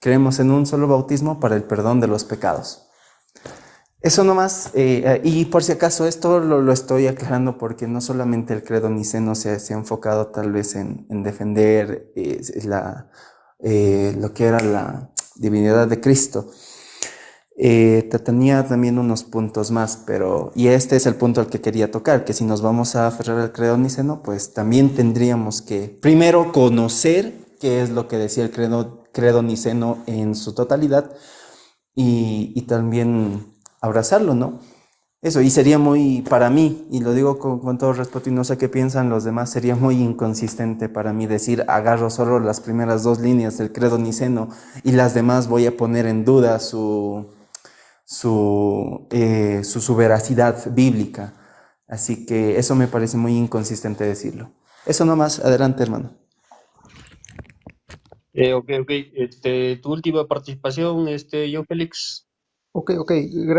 creemos en un solo bautismo para el perdón de los pecados. Eso nomás, y por si acaso esto lo estoy aclarando porque no solamente el credo niceno se ha enfocado tal vez en defender lo que era la divinidad de Cristo. Tenía también unos puntos más, y este es el punto al que quería tocar, que si nos vamos a aferrar al credo niceno, pues también tendríamos que primero conocer qué es lo que decía el credo niceno en su totalidad y también abrazarlo, ¿no? Eso, y sería muy, para mí, y lo digo con todo respeto y no sé qué piensan los demás, sería muy inconsistente para mí decir agarro solo las primeras 2 líneas del credo niceno y las demás voy a poner en duda su veracidad bíblica. Así que eso me parece muy inconsistente decirlo. Eso nomás, adelante, hermano. ok. Tu última participación, John Félix. Ok,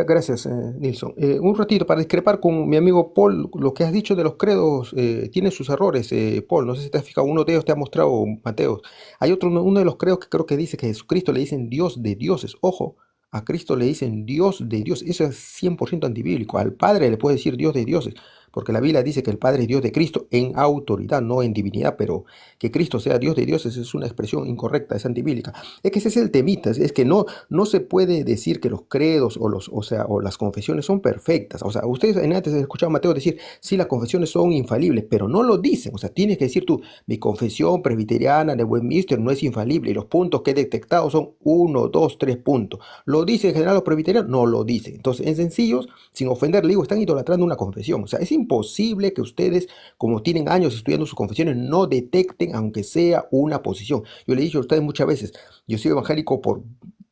gracias, Nilsson. Un ratito para discrepar con mi amigo Paul, lo que has dicho de los credos tiene sus errores, Paul. No sé si te has fijado, uno de ellos te ha mostrado, Mateo. Hay otro, uno de los credos que creo que dice que a Jesucristo le dicen Dios de dioses. Ojo, a Cristo le dicen Dios de dioses. Eso es 100% antibíblico. Al Padre le puede decir Dios de dioses. porque la Biblia dice que el Padre es Dios de Cristo en autoridad, no en divinidad, pero que Cristo sea Dios de dioses es una expresión incorrecta, es antibíblica. Es que ese es el temita, es que no se puede decir que los credos o las confesiones son perfectas. O sea, ustedes antes escuchado a Mateo decir, sí, las confesiones son infalibles, pero no lo dicen. O sea, tienes que decir tú, mi confesión presbiteriana de Westminster no es infalible y los puntos que he detectado son 1, 2, 3 puntos. ¿Lo dice en general los presbiterianos? No lo dice. Entonces, en sencillos, sin ofender, le digo, están idolatrando una confesión. O sea, es imposible que ustedes, como tienen años estudiando sus confesiones, no detecten, aunque sea una posición. Yo le he dicho a ustedes muchas veces, yo soy evangélico por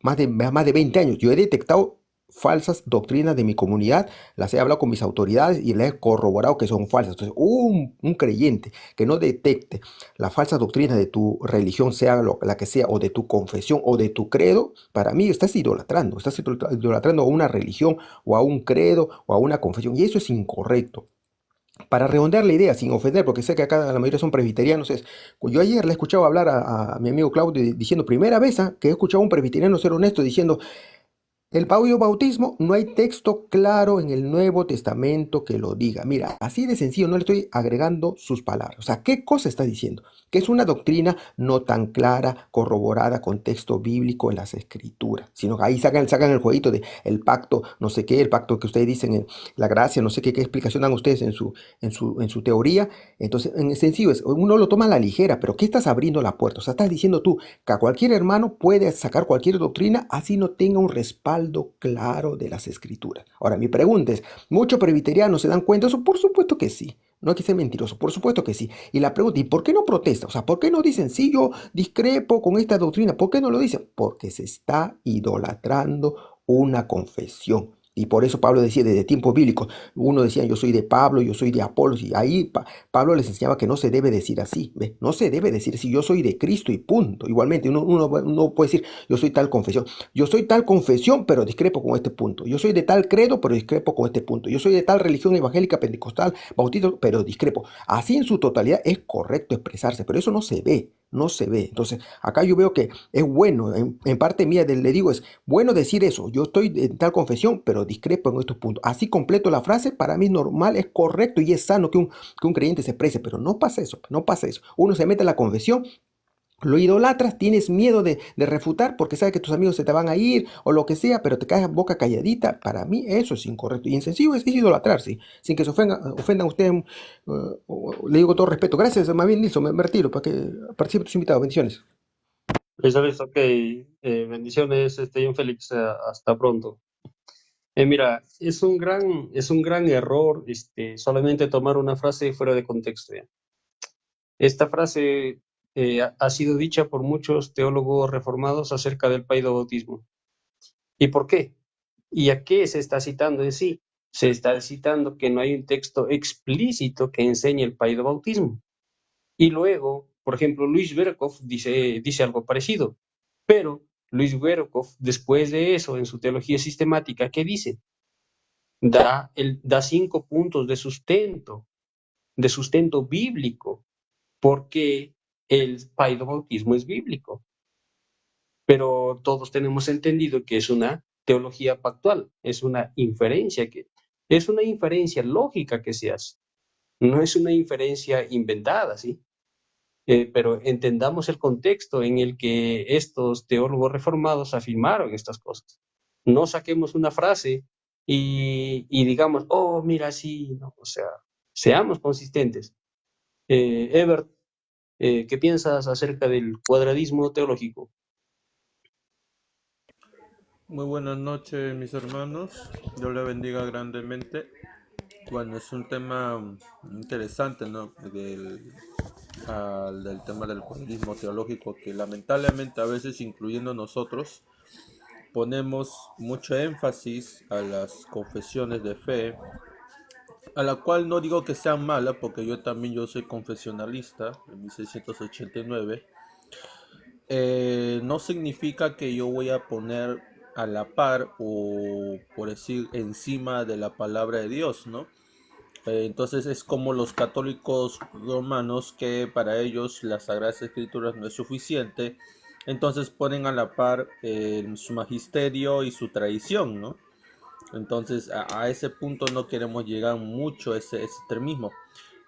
más de 20 años. Yo he detectado falsas doctrinas de mi comunidad, las he hablado con mis autoridades y les he corroborado que son falsas. Entonces, un creyente que no detecte la falsa doctrina de tu religión, sea la que sea, o de tu confesión o de tu credo, para mí estás idolatrando a una religión o a un credo o a una confesión, y eso es incorrecto. Para redondear la idea, sin ofender, porque sé que acá la mayoría son presbiterianos, yo ayer le he escuchado hablar a mi amigo Claudio diciendo, primera vez que he escuchado a un presbiteriano ser honesto, diciendo, el bautismo, no hay texto claro en el Nuevo Testamento que lo diga. Mira, así de sencillo, no le estoy agregando sus palabras. O sea, ¿qué cosa está diciendo? Que es una doctrina no tan clara, corroborada con texto bíblico en las Escrituras, sino que ahí sacan el jueguito de el pacto, no sé qué, el pacto que ustedes dicen en la gracia, no sé qué explicación dan ustedes en su teoría. Entonces, en sencillo, uno lo toma a la ligera, pero ¿qué estás abriendo la puerta? O sea, estás diciendo tú que a cualquier hermano puede sacar cualquier doctrina así no tenga un respaldo claro de las escrituras. Ahora, mi pregunta es, ¿muchos presbiterianos se dan cuenta de eso? Por supuesto que sí. No hay que ser mentiroso, por supuesto que sí. Y la pregunta, ¿y por qué no protesta? O sea, ¿por qué no dicen, sí, yo discrepo con esta doctrina? ¿Por qué no lo dicen? Porque se está idolatrando una confesión. Y por eso Pablo decía desde tiempos bíblicos, uno decía, yo soy de Pablo, yo soy de Apolos, y ahí Pablo les enseñaba que no se debe decir así, ¿ves? No se debe decir así, yo soy de Cristo y punto. Igualmente, uno puede decir, yo soy tal confesión. Yo soy tal confesión, pero discrepo con este punto. Yo soy de tal credo, pero discrepo con este punto. Yo soy de tal religión evangélica, pentecostal, bautista, pero discrepo. Así en su totalidad es correcto expresarse, pero eso no se ve, no se ve. Entonces, acá yo veo que es bueno, en parte mía le digo, es bueno decir eso. Yo estoy en tal confesión, pero discrepo en estos puntos. Así completo la frase, para mí es normal, es correcto y es sano que un creyente se exprese, pero no pasa eso, no pasa eso. Uno se mete en la confesión, lo idolatras, tienes miedo de refutar porque sabes que tus amigos se te van a ir o lo que sea, pero te caes boca calladita. Para mí eso es incorrecto. Y en sencillo es idolatrar, sí, sin que se ofendan ustedes. Le digo todo respeto. Gracias, más bien, Nilsson, me retiro para que participe tus invitados. Bendiciones. Listo, ok. Bendiciones, John Félix. Hasta pronto. Mira, es un gran error solamente tomar una frase fuera de contexto, ¿ya? Esta frase ha sido dicha por muchos teólogos reformados acerca del bautismo. ¿Y por qué? ¿Y a qué se está citando en sí? Se está citando que no hay un texto explícito que enseñe el bautismo. Y luego, por ejemplo, Luis Berkhoff dice algo parecido. Pero Luis Berkhoff, después de eso, en su teología sistemática, ¿qué dice? Da 5 puntos de sustento bíblico, porque el bautismo es bíblico. Pero todos tenemos entendido que es una teología pactual, es una inferencia lógica que se hace, no es una inferencia inventada, ¿sí? Pero entendamos el contexto en el que estos teólogos reformados afirmaron estas cosas. No saquemos una frase y digamos, oh, mira, sí, no, o sea, seamos consistentes. Ebert, ¿qué piensas acerca del cuadradismo teológico? Muy buenas noches, mis hermanos. Dios le bendiga grandemente. Bueno, es un tema interesante, ¿no? Del tema del cuadrismo teológico, que lamentablemente a veces, incluyendo nosotros, ponemos mucho énfasis a las confesiones de fe, a la cual no digo que sean malas, porque yo soy confesionalista en 1689. No significa que yo voy a poner a la par o por decir encima de la palabra de Dios, ¿no? Entonces es como los católicos romanos, que para ellos las Sagradas Escrituras no es suficiente, entonces ponen a la par su magisterio y su tradición, ¿no? Entonces, a ese punto no queremos llegar mucho a ese extremismo.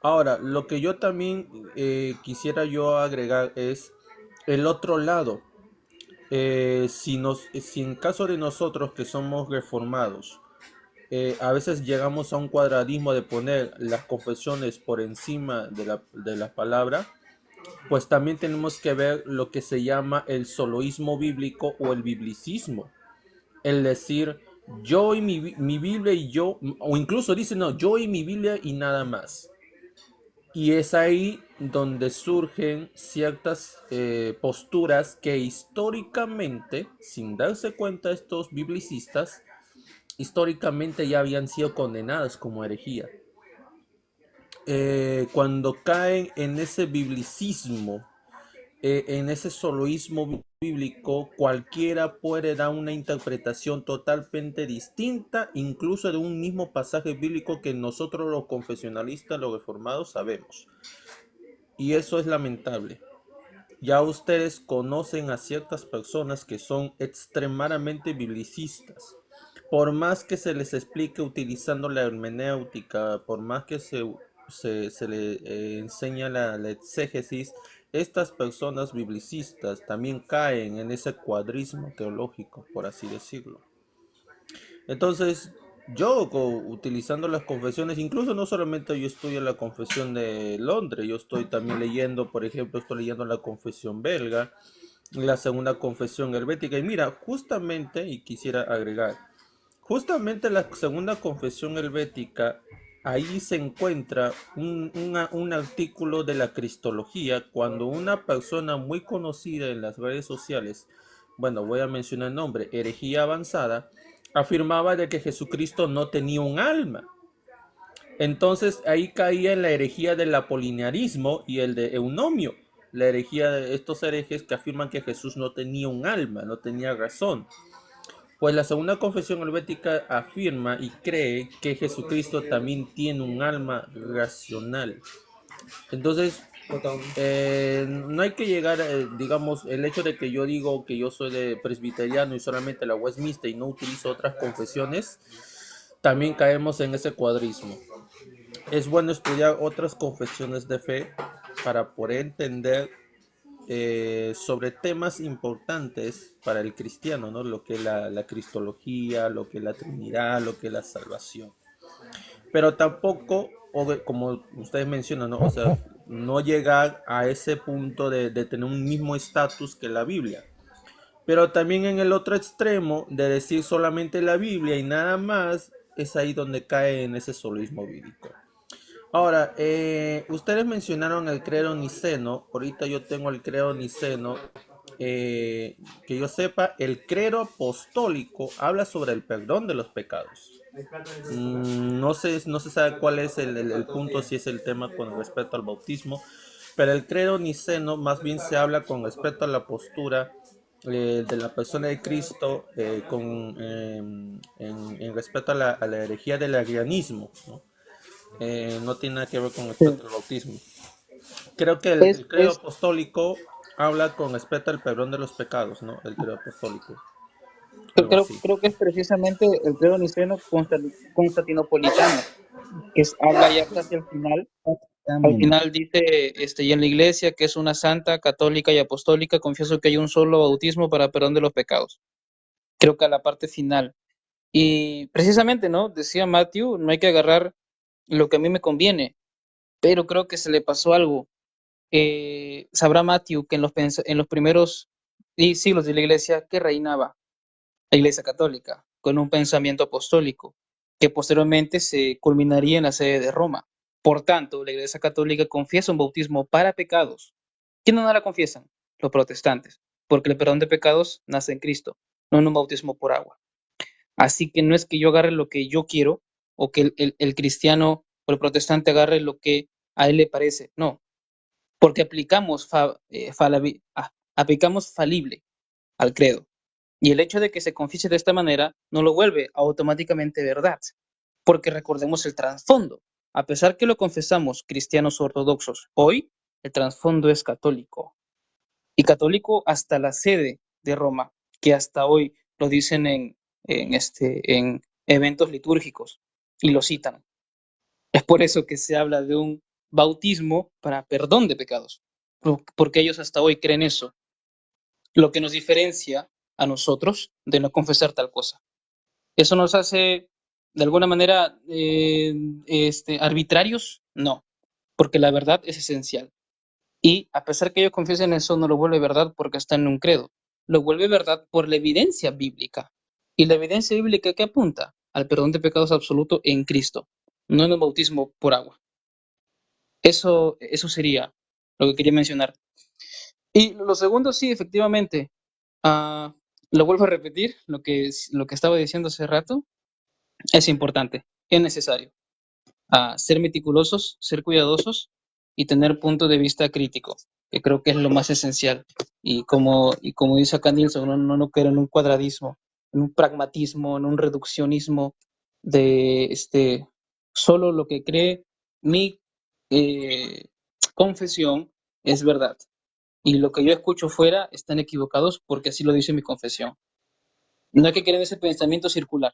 Ahora, lo que yo también quisiera yo agregar es el otro lado. Si en caso de nosotros que somos reformados, a veces llegamos a un cuadradismo de poner las confesiones por encima de la palabra, pues también tenemos que ver lo que se llama el soloísmo bíblico o el biblicismo. El decir, yo y mi Biblia y yo, o incluso dice, no, yo y mi Biblia y nada más. Y es ahí donde surgen ciertas posturas que históricamente, sin darse cuenta estos biblicistas, históricamente ya habían sido condenadas como herejía. Cuando caen en ese biblicismo, en ese soloísmo bíblico, cualquiera puede dar una interpretación totalmente distinta, incluso de un mismo pasaje bíblico que nosotros los confesionalistas, los reformados, sabemos. Y eso es lamentable. Ya ustedes conocen a ciertas personas que son extremadamente biblicistas. Por más que se les explique utilizando la hermenéutica, por más que se le enseña la exégesis, estas personas biblicistas también caen en ese cuadrismo teológico, por así decirlo. Entonces, yo utilizando las confesiones, incluso no solamente yo estudio la confesión de Londres, yo estoy también leyendo, por ejemplo, estoy leyendo la confesión belga, la segunda confesión helvética, y mira, justamente, y quisiera agregar, justamente la segunda confesión helvética, ahí se encuentra un artículo de la cristología, cuando una persona muy conocida en las redes sociales, bueno, voy a mencionar el nombre, herejía avanzada, afirmaba de que Jesucristo no tenía un alma. Entonces ahí caía en la herejía del apolinarismo y el de Eunomio, la herejía de estos herejes que afirman que Jesús no tenía un alma, no tenía razón. Pues la segunda confesión helvética afirma y cree que Jesucristo también tiene un alma racional. Entonces, no hay que llegar, digamos, el hecho de que yo digo que yo soy de presbiteriano y solamente la Westminster y no utilizo otras confesiones, también caemos en ese cuadrismo. Es bueno estudiar otras confesiones de fe para poder entender sobre temas importantes para el cristiano, ¿no? Lo que es la cristología, lo que es la Trinidad, lo que es la salvación. Pero tampoco, como ustedes mencionan, ¿no? O sea, no llegar a ese punto de tener un mismo estatus que la Biblia. Pero también en el otro extremo, de decir solamente la Biblia y nada más, es ahí donde cae en ese soloísmo bíblico. Ahora, ustedes mencionaron el credo niceno. Ahorita yo tengo el credo niceno. Que yo sepa, el credo apostólico habla sobre el perdón de los pecados. No se sabe cuál es el punto, si es el tema con respecto al bautismo, pero el credo niceno más bien se habla con respecto a la postura de la persona de Cristo en respecto a la herejía del arrianismo, ¿no? No tiene nada que ver con Sí. respecto al bautismo. Creo que Es, el credo es, apostólico habla con respecto al perdón de los pecados, ¿no? El credo apostólico, algo así. creo que es precisamente el credo niceno constantinopolitano, habla ya casi al final. Al Exactamente. final dice, y en la iglesia, que es una santa, católica y apostólica, confieso que hay un solo bautismo para perdón de los pecados. Creo que a la parte final. Y precisamente, ¿no? Decía Matthew, no hay que agarrar lo que a mí me conviene, pero creo que se le pasó algo. Sabrá Matthew que en los primeros siglos de la iglesia, que reinaba la iglesia católica, con un pensamiento apostólico, que posteriormente se culminaría en la sede de Roma. Por tanto, la iglesia católica confiesa un bautismo para pecados. ¿Quiénes no la confiesan? Los protestantes, porque el perdón de pecados nace en Cristo, no en un bautismo por agua. Así que no es que yo agarre lo que yo quiero o que el cristiano o el protestante agarre lo que a él le parece. No, porque aplicamos falible al credo. Y el hecho de que se confiese de esta manera no lo vuelve automáticamente verdad, porque recordemos el trasfondo. A pesar que lo confesamos cristianos ortodoxos, hoy el trasfondo es católico. Y católico hasta la sede de Roma, que hasta hoy lo dicen en eventos litúrgicos y lo citan. Es por eso que se habla de un bautismo para perdón de pecados, porque ellos hasta hoy creen eso, lo que nos diferencia a nosotros de no confesar tal cosa. ¿Eso nos hace de alguna manera arbitrarios? No, porque la verdad es esencial. Y a pesar que ellos confiesen eso, no lo vuelve verdad porque está en un credo. Lo vuelve verdad por la evidencia bíblica. ¿Y la evidencia bíblica qué apunta? Al perdón de pecados absoluto en Cristo, no en un bautismo por agua. Eso sería lo que quería mencionar. Y lo segundo, sí, efectivamente, ah, lo vuelvo a repetir, lo que estaba diciendo hace rato, es importante, es necesario. Ser meticulosos, ser cuidadosos y tener punto de vista crítico, que creo que es lo más esencial. Y como dice acá Nilsson, no caer en un cuadradismo, en un pragmatismo, en un reduccionismo de solo lo que cree mi eh, confesión es verdad. Y lo que yo escucho fuera están equivocados porque así lo dice mi confesión. No hay que creer en ese pensamiento circular.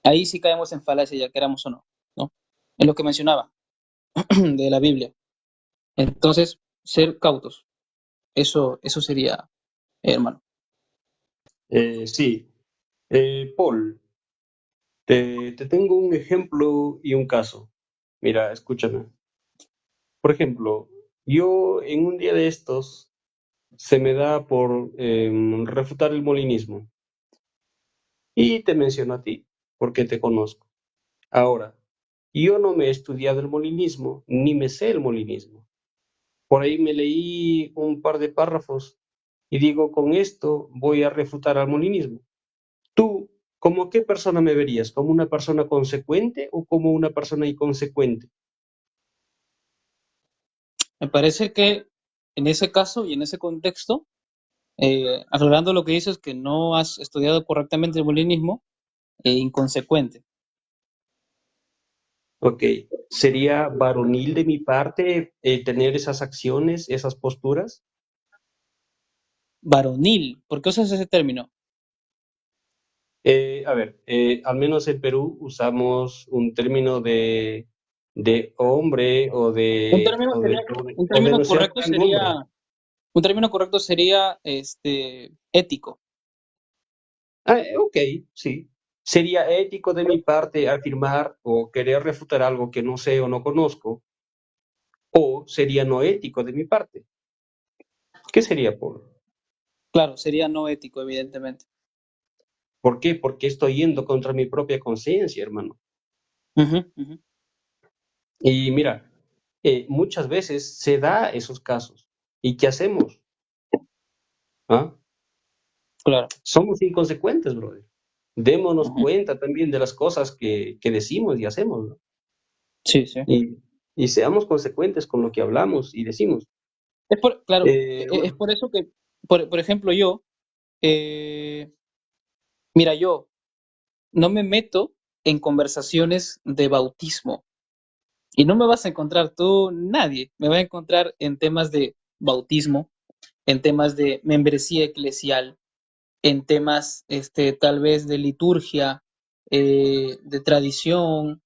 Ahí sí caemos en falacia, ya queramos o no, ¿no? Es lo que mencionaba de la Biblia. Entonces, ser cautos. Eso sería, hermano. Sí, Paul, te tengo un ejemplo y un caso. Mira, escúchame. Por ejemplo, yo en un día de estos se me da por refutar el molinismo y te menciono a ti, porque te conozco. Ahora, yo no me he estudiado el molinismo, ni me sé el molinismo. Por ahí me leí un par de párrafos y digo, con esto voy a refutar al molinismo. ¿Tú, como qué persona me verías? ¿Como una persona consecuente o como una persona inconsecuente? Me parece que en ese caso y en ese contexto, aclarando lo que dices, que no has estudiado correctamente el molinismo, inconsecuente. Ok, ¿sería varonil de mi parte tener esas acciones, esas posturas? Varonil, ¿por qué usas ese término? A ver, al menos en Perú usamos un término de hombre o Un de, término o sería, de, o de, un o de término no ser correcto tan hombre. sería, un término correcto sería ético. Ok, sí. ¿Sería ético de mi parte afirmar o querer refutar algo que no sé o no conozco? ¿O sería no ético de mi parte? ¿Qué sería por? Claro, sería no ético, evidentemente. ¿Por qué? Porque estoy yendo contra mi propia conciencia, hermano. Ujú, ujú. Y mira, muchas veces se da esos casos. ¿Y qué hacemos? ¿Ah? Claro. Somos inconsecuentes, brother. Démonos Ujú. cuenta también de las cosas que decimos y hacemos, ¿no? Sí, sí. Y seamos consecuentes con lo que hablamos y decimos. Claro, es Bueno, por eso que, por ejemplo, eh, mira, yo no me meto en conversaciones de bautismo y no me vas a encontrar tú, nadie, me va a encontrar en temas de bautismo, en temas de membresía eclesial, en temas, tal vez de liturgia, de tradición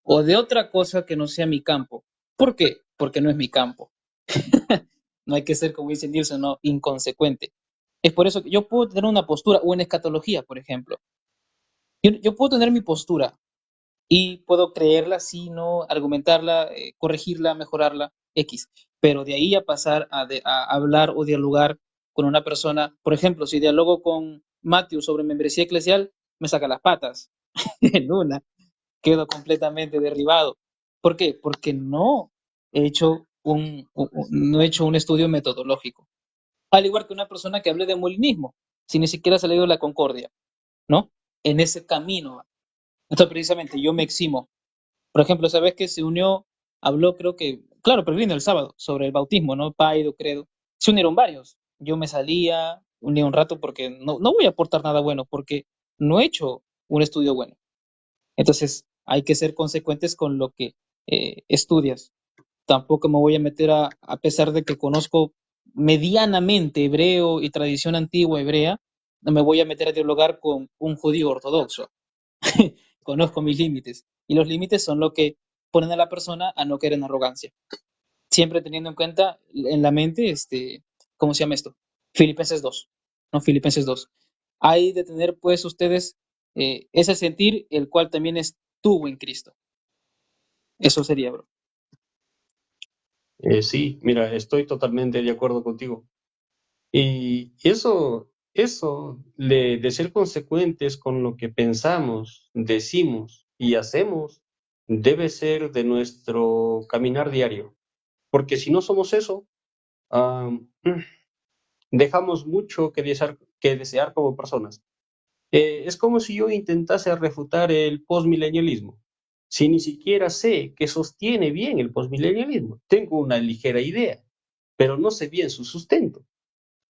o de otra cosa que no sea mi campo. ¿Por qué? Porque no es mi campo. No hay que ser, como dice Nielsen, no, inconsecuente. Es por eso que yo puedo tener una postura, o en escatología, por ejemplo. Yo puedo tener mi postura y puedo creerla, sí, no, argumentarla, corregirla, mejorarla, X. Pero de ahí a pasar a hablar o dialogar con una persona, por ejemplo, si dialogo con Matthew sobre membresía eclesial, me saca las patas en una, quedo completamente derribado. ¿Por qué? Porque no he hecho no he hecho un estudio metodológico. Al igual que una persona que hable de molinismo, si ni siquiera ha salido de la concordia, ¿no? En ese camino. Entonces, precisamente, yo me eximo. Por ejemplo, esa vez que se unió, habló, creo que, claro, pero vino el sábado, sobre el bautismo, ¿no? Paido, credo. Se unieron varios. Yo me salía, uní un rato porque no voy a aportar nada bueno, porque no he hecho un estudio bueno. Entonces, hay que ser consecuentes con lo que estudias. Tampoco me voy a meter a pesar de que conozco medianamente hebreo y tradición antigua hebrea, no me voy a meter a dialogar con un judío ortodoxo. Conozco mis límites. Y los límites son lo que ponen a la persona a no caer en arrogancia. Siempre teniendo en cuenta en la mente, ¿cómo se llama esto? Filipenses 2, ¿no? Filipenses 2. Hay de tener, pues, ustedes ese sentir, el cual también estuvo en Cristo. Eso sería, bro. Sí, mira, estoy totalmente de acuerdo contigo. Y eso de ser consecuentes con lo que pensamos, decimos y hacemos, debe ser de nuestro caminar diario. Porque si no somos eso, dejamos mucho que desear como personas. Es como si yo intentase refutar el postmilenialismo, si ni siquiera sé que sostiene bien el postmilenialismo. Tengo una ligera idea, pero no sé bien su sustento.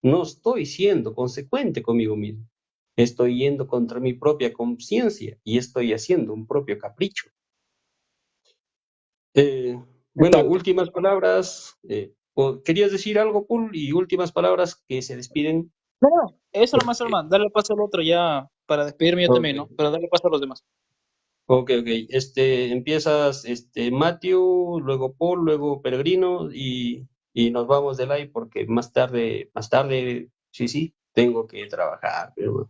No estoy siendo consecuente conmigo mismo. Estoy yendo contra mi propia conciencia y estoy haciendo un propio capricho. Bueno, Exacto. últimas palabras. ¿Querías decir algo, Paul? Y últimas palabras que se despiden. No, no, eso nomás, Porque, hermano. Darle paso al otro ya para despedirme yo ok, también, ¿no? Pero darle paso a los demás. ok. Empiezas, Matthew, luego Paul, luego Peregrino y nos vamos de live porque más tarde, sí, tengo que trabajar, pero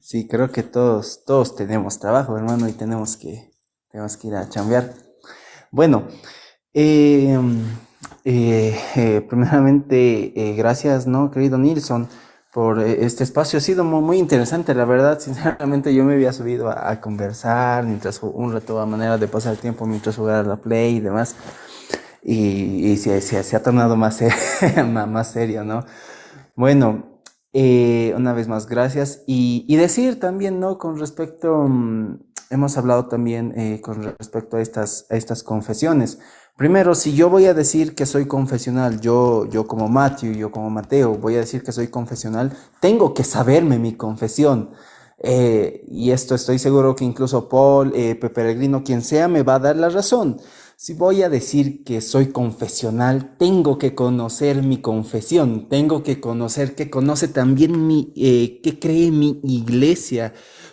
Sí, creo que todos tenemos trabajo, hermano, y tenemos que ir a chambear. Bueno, eh, primeramente, gracias, ¿no, querido Nilsson, por este espacio? Ha sido muy interesante, la verdad. Sinceramente, yo me había subido a conversar mientras un rato, a manera de pasar el tiempo mientras jugaba a la Play y demás. Y se ha tornado más, más serio, ¿no? Bueno, una vez más, gracias. Y decir también, ¿no? Con respecto, hemos hablado también con respecto a estas confesiones. Primero, si yo voy a decir que soy confesional, yo como Matthew, yo como Mateo, voy a decir que soy confesional, tengo que saberme mi confesión. Y esto estoy seguro que incluso Paul, Peregrino, quien sea, me va a dar la razón. Si voy a decir que soy confesional, tengo que conocer mi confesión, tengo que conocer que conoce también qué cree mi iglesia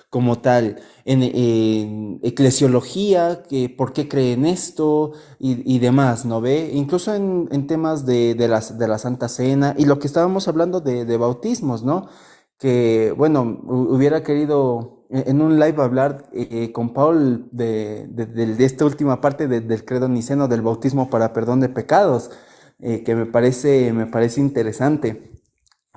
como tal, en eclesiología, por qué cree en esto y demás, ¿no ve? Incluso en temas de la Santa Cena y lo que estábamos hablando de bautismos, ¿no? Que, bueno, hubiera querido en un live hablar con Paul de esta última parte del credo niceno del bautismo para perdón de pecados, que me parece interesante.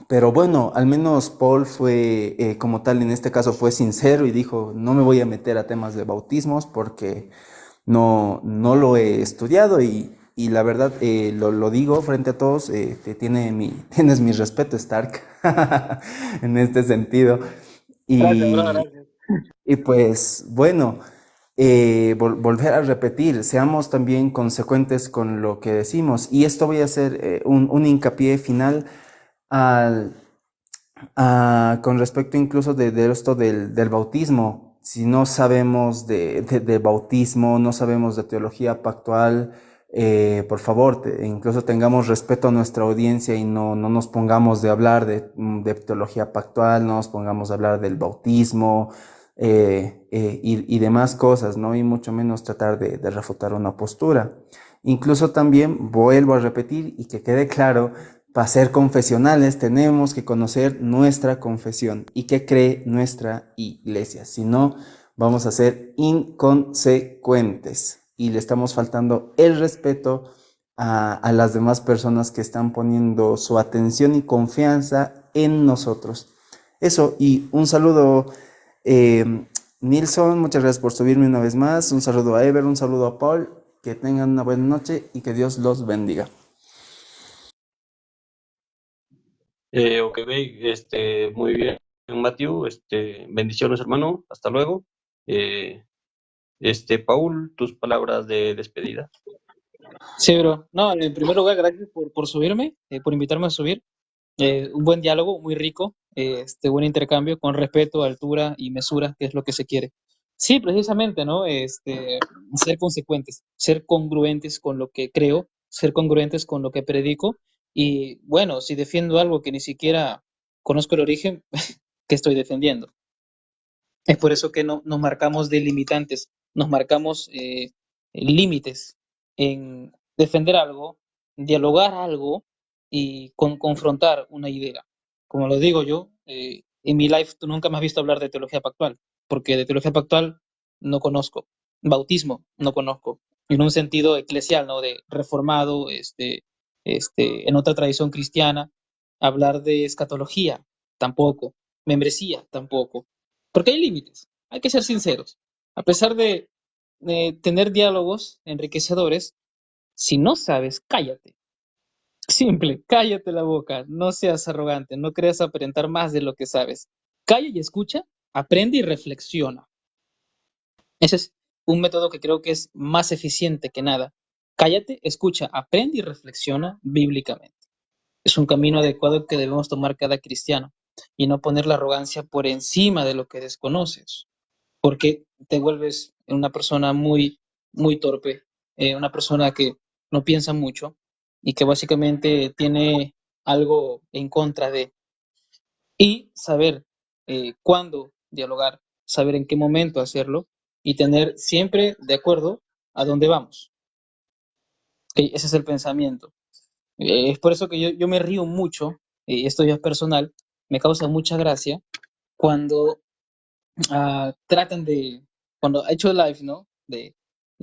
Pero bueno, al menos Paul fue, como tal, en este caso fue sincero y dijo, no me voy a meter a temas de bautismos porque no lo he estudiado y la verdad, lo digo frente a todos, tienes mi respeto, Stark, en este sentido. Gracias, bro, Y, gracias. y pues bueno, volver a repetir, seamos también consecuentes con lo que decimos. Y esto voy a hacer un hincapié final al, con respecto incluso de esto del bautismo. Si no sabemos de bautismo, no sabemos de teología pactual, por favor, incluso tengamos respeto a nuestra audiencia y no nos pongamos de hablar de teología pactual, no nos pongamos a hablar del bautismo y demás cosas, ¿no? Y mucho menos tratar de refutar una postura. Incluso también vuelvo a repetir y que quede claro, para ser confesionales tenemos que conocer nuestra confesión y qué cree nuestra iglesia. Si no, vamos a ser inconsecuentes y le estamos faltando el respeto a las demás personas que están poniendo su atención y confianza en nosotros. Eso, y un saludo, Nilsson, muchas gracias por subirme una vez más. Un saludo a Ever, un saludo a Paul. Que tengan una buena noche y que Dios los bendiga. Ok, muy bien, Matthew, bendiciones, hermano, hasta luego. Eh, Paul, tus palabras de despedida. Sí, bro. No, en primer lugar, gracias por subirme, por invitarme a subir. Un buen diálogo, muy rico, buen intercambio con respeto, altura y mesura, que es lo que se quiere. Sí, precisamente, ¿no? Ser consecuentes, ser congruentes con lo que creo, ser congruentes con lo que predico. Y bueno, si defiendo algo que ni siquiera conozco el origen, que estoy defendiendo. Es por eso que no, nos marcamos delimitantes, nos marcamos límites en defender algo, dialogar algo y confrontar una idea. Como lo digo yo, en mi life tú nunca me has visto hablar de teología pactual, porque de teología pactual no conozco, bautismo no conozco, en un sentido eclesial, ¿no? De reformado, en otra tradición cristiana, hablar de escatología tampoco, membresía tampoco. Porque hay límites, hay que ser sinceros. A pesar de tener diálogos enriquecedores, si no sabes, cállate. Simple, cállate la boca, no seas arrogante, no creas aparentar más de lo que sabes. Calla y escucha, aprende y reflexiona. Ese es un método que creo que es más eficiente que nada. Cállate, escucha, aprende y reflexiona bíblicamente. Es un camino adecuado que debemos tomar cada cristiano y no poner la arrogancia por encima de lo que desconoces, porque te vuelves una persona muy, muy torpe, una persona que no piensa mucho y que básicamente tiene algo en contra de. Y saber cuándo dialogar, saber en qué momento hacerlo y tener siempre de acuerdo a dónde vamos. Ese es el pensamiento. Es por eso que yo me río mucho, y esto ya es personal, me causa mucha gracia cuando tratan cuando ha hecho live, ¿no? De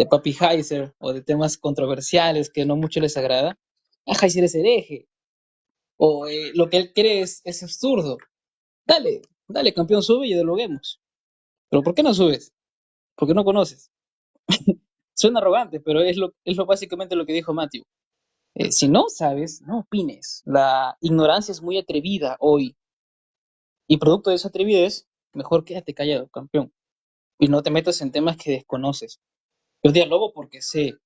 Papi Heiser o de temas controversiales que no mucho les agrada. Heiser es hereje, o lo que él cree es absurdo. Dale, dale, campeón, sube y dialoguemos. Pero ¿por qué no subes? Porque no conoces. Suena arrogante, pero es lo básicamente lo que dijo Matthew. Si no sabes, no opines. La ignorancia es muy atrevida hoy. Y producto de esa atrevidez, mejor quédate callado, campeón. Y no te metas en temas que desconoces. Yo dialogo porque sé.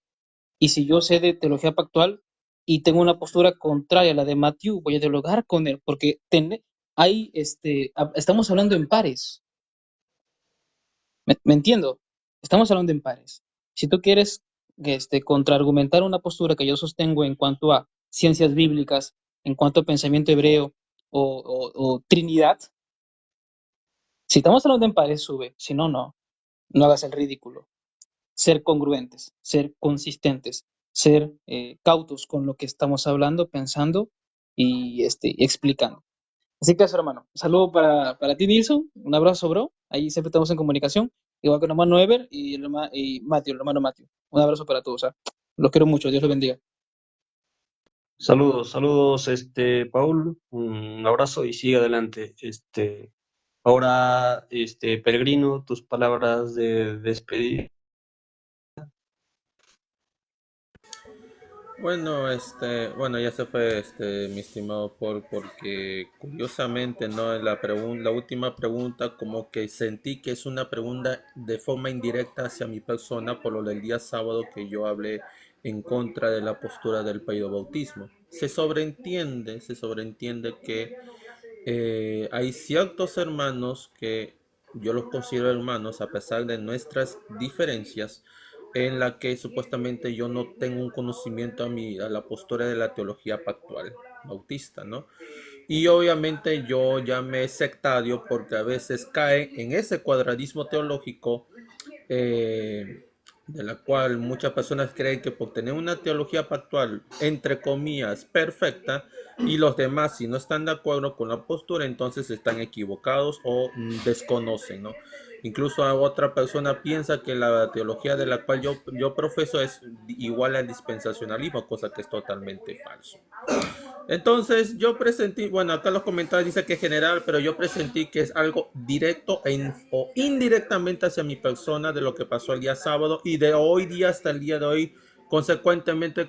Y si yo sé de teología pactual y tengo una postura contraria a la de Matthew, voy a dialogar con él, porque estamos hablando en pares. ¿Me entiendo? Estamos hablando en pares. Si tú quieres contraargumentar una postura que yo sostengo en cuanto a ciencias bíblicas, en cuanto a pensamiento hebreo o Trinidad, si estamos hablando en pares, sube. Si no, no. No hagas el ridículo. Ser congruentes, ser consistentes, ser cautos con lo que estamos hablando, pensando y explicando. Así que eso, hermano. Un saludo para ti, Nilson. Un abrazo, bro. Ahí siempre estamos en comunicación. Igual que el hermano Ever y Matthew, el hermano Matthew. Un abrazo para todos. Los quiero mucho. Dios los bendiga. Saludos, saludos, Paul, un abrazo y sigue adelante. Ahora, Peregrino, tus palabras de despedir. Bueno, ya se fue, mi estimado Paul, porque curiosamente, ¿no? La última pregunta, como que sentí que es una pregunta de forma indirecta hacia mi persona por lo del día sábado que yo hablé en contra de la postura del bautismo. Se sobreentiende que hay ciertos hermanos que yo los considero hermanos a pesar de nuestras diferencias, en la que supuestamente yo no tengo un conocimiento a la postura de la teología pactual bautista, ¿no? Y obviamente yo llamé sectario porque a veces cae en ese cuadradismo teológico, de la cual muchas personas creen que por tener una teología pactual, entre comillas, perfecta, y los demás, si no están de acuerdo con la postura, entonces están equivocados o desconocen, ¿no? Incluso a otra persona piensa que la teología de la cual yo profeso es igual al dispensacionalismo, cosa que es totalmente falso. Entonces yo presentí, bueno, acá los comentarios dice que es general, pero yo presentí que es algo directo o indirectamente hacia mi persona de lo que pasó el día sábado y de hoy día hasta el día de hoy, consecuentemente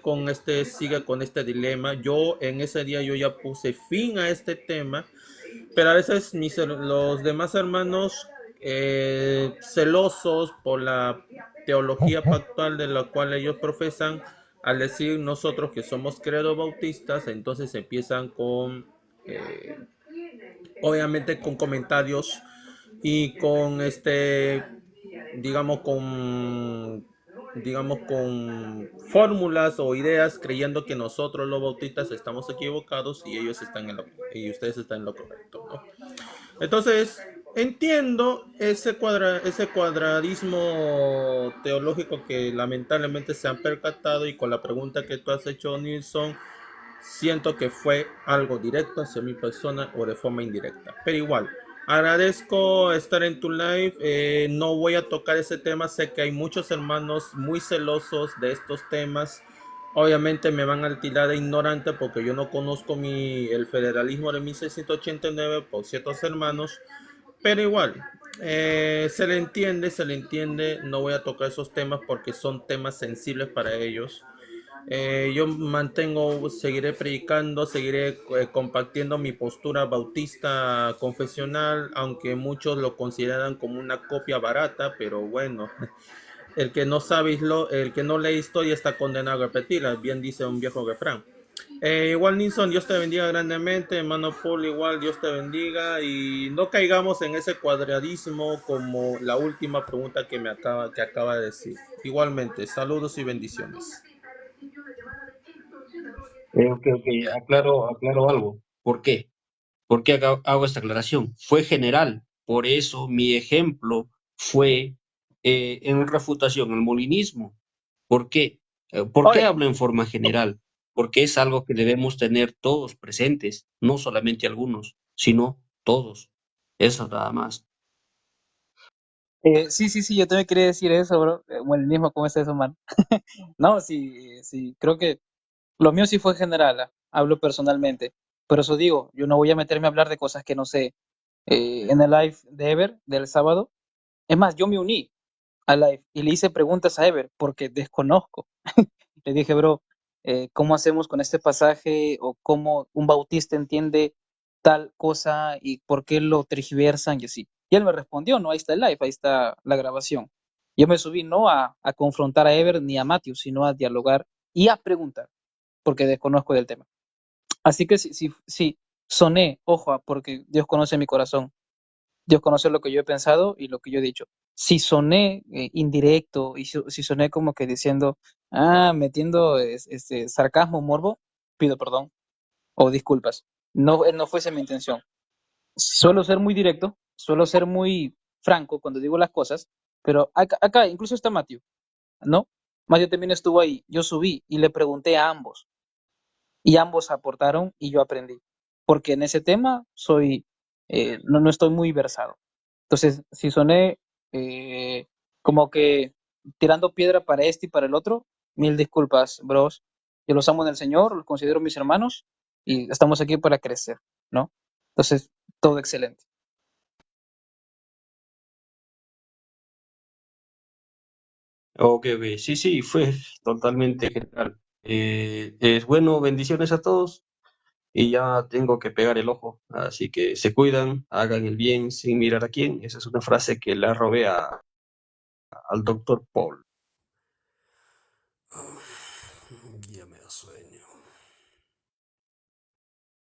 sigue con este dilema. Yo en ese día yo ya puse fin a este tema, pero a veces los demás hermanos celosos por la teología pactual de la cual ellos profesan, al decir nosotros que somos credo bautistas, entonces empiezan obviamente con comentarios y digamos con fórmulas o ideas, creyendo que nosotros los bautistas estamos equivocados y ustedes están en lo correcto, ¿no? Entonces, entiendo ese cuadradismo teológico que lamentablemente se han percatado y con la pregunta que tú has hecho, Nilsson, siento que fue algo directo hacia mi persona o de forma indirecta. Pero igual, agradezco estar en tu live. No voy a tocar ese tema. Sé que hay muchos hermanos muy celosos de estos temas. Obviamente me van a tirar de ignorante porque yo no conozco el federalismo de 1689 por ciertos hermanos. Pero igual, se le entiende. No voy a tocar esos temas porque son temas sensibles para ellos. Yo seguiré predicando, seguiré compartiendo mi postura bautista confesional, aunque muchos lo consideran como una copia barata, pero bueno, el que no lee historia está condenado a repetirla, bien dice un viejo refrán. Igual Nilsson, Dios te bendiga grandemente, hermano Paul, igual Dios te bendiga y no caigamos en ese cuadradismo como la última pregunta que acaba de decir. Igualmente, saludos y bendiciones. Ok, aclaro algo. ¿Por qué? ¿Por qué hago esta aclaración? Fue general, por eso mi ejemplo fue en refutación al molinismo. ¿Por qué? ¿Por qué Oye, hablo en forma general? Porque es algo que debemos tener todos presentes, no solamente algunos, sino todos. Eso nada más. sí, yo también quería decir eso, bro. El mismo, ¿cómo es eso, man? No, sí, creo que lo mío sí fue general, hablo personalmente. Por eso digo, yo no voy a meterme a hablar de cosas que no sé. En el live de Ever del sábado, es más, yo me uní al live y le hice preguntas a Ever porque desconozco. Le dije, bro, ¿cómo hacemos con este pasaje? O cómo un bautista entiende tal cosa y por qué lo tergiversan y así. Y él me respondió, no, ahí está el live, ahí está la grabación. Yo me subí no a confrontar a Ever ni a Matthew, sino a dialogar y a preguntar, porque desconozco del tema. Así que sí, soné, ojo, porque Dios conoce mi corazón. Dios conoce lo que yo he pensado y lo que yo he dicho. Si soné indirecto y si soné como que diciendo, metiendo este sarcasmo, morbo, pido perdón o disculpas. No, no fuese mi intención. Suelo ser muy directo, suelo ser muy franco cuando digo las cosas, pero acá incluso está Matthew, ¿no? Matthew también estuvo ahí. Yo subí y le pregunté a ambos y ambos aportaron y yo aprendí, porque en ese tema no estoy muy versado. Entonces, si soné como que tirando piedra para este y para el otro, mil disculpas, bros. Yo los amo en el Señor, los considero mis hermanos y estamos aquí para crecer, ¿no? Entonces, todo excelente. Ok, sí, fue totalmente general. Es bueno, bendiciones a todos y ya tengo que pegar el ojo, así que se cuidan, hagan el bien sin mirar a quién. Esa es una frase que le robé al doctor Paul.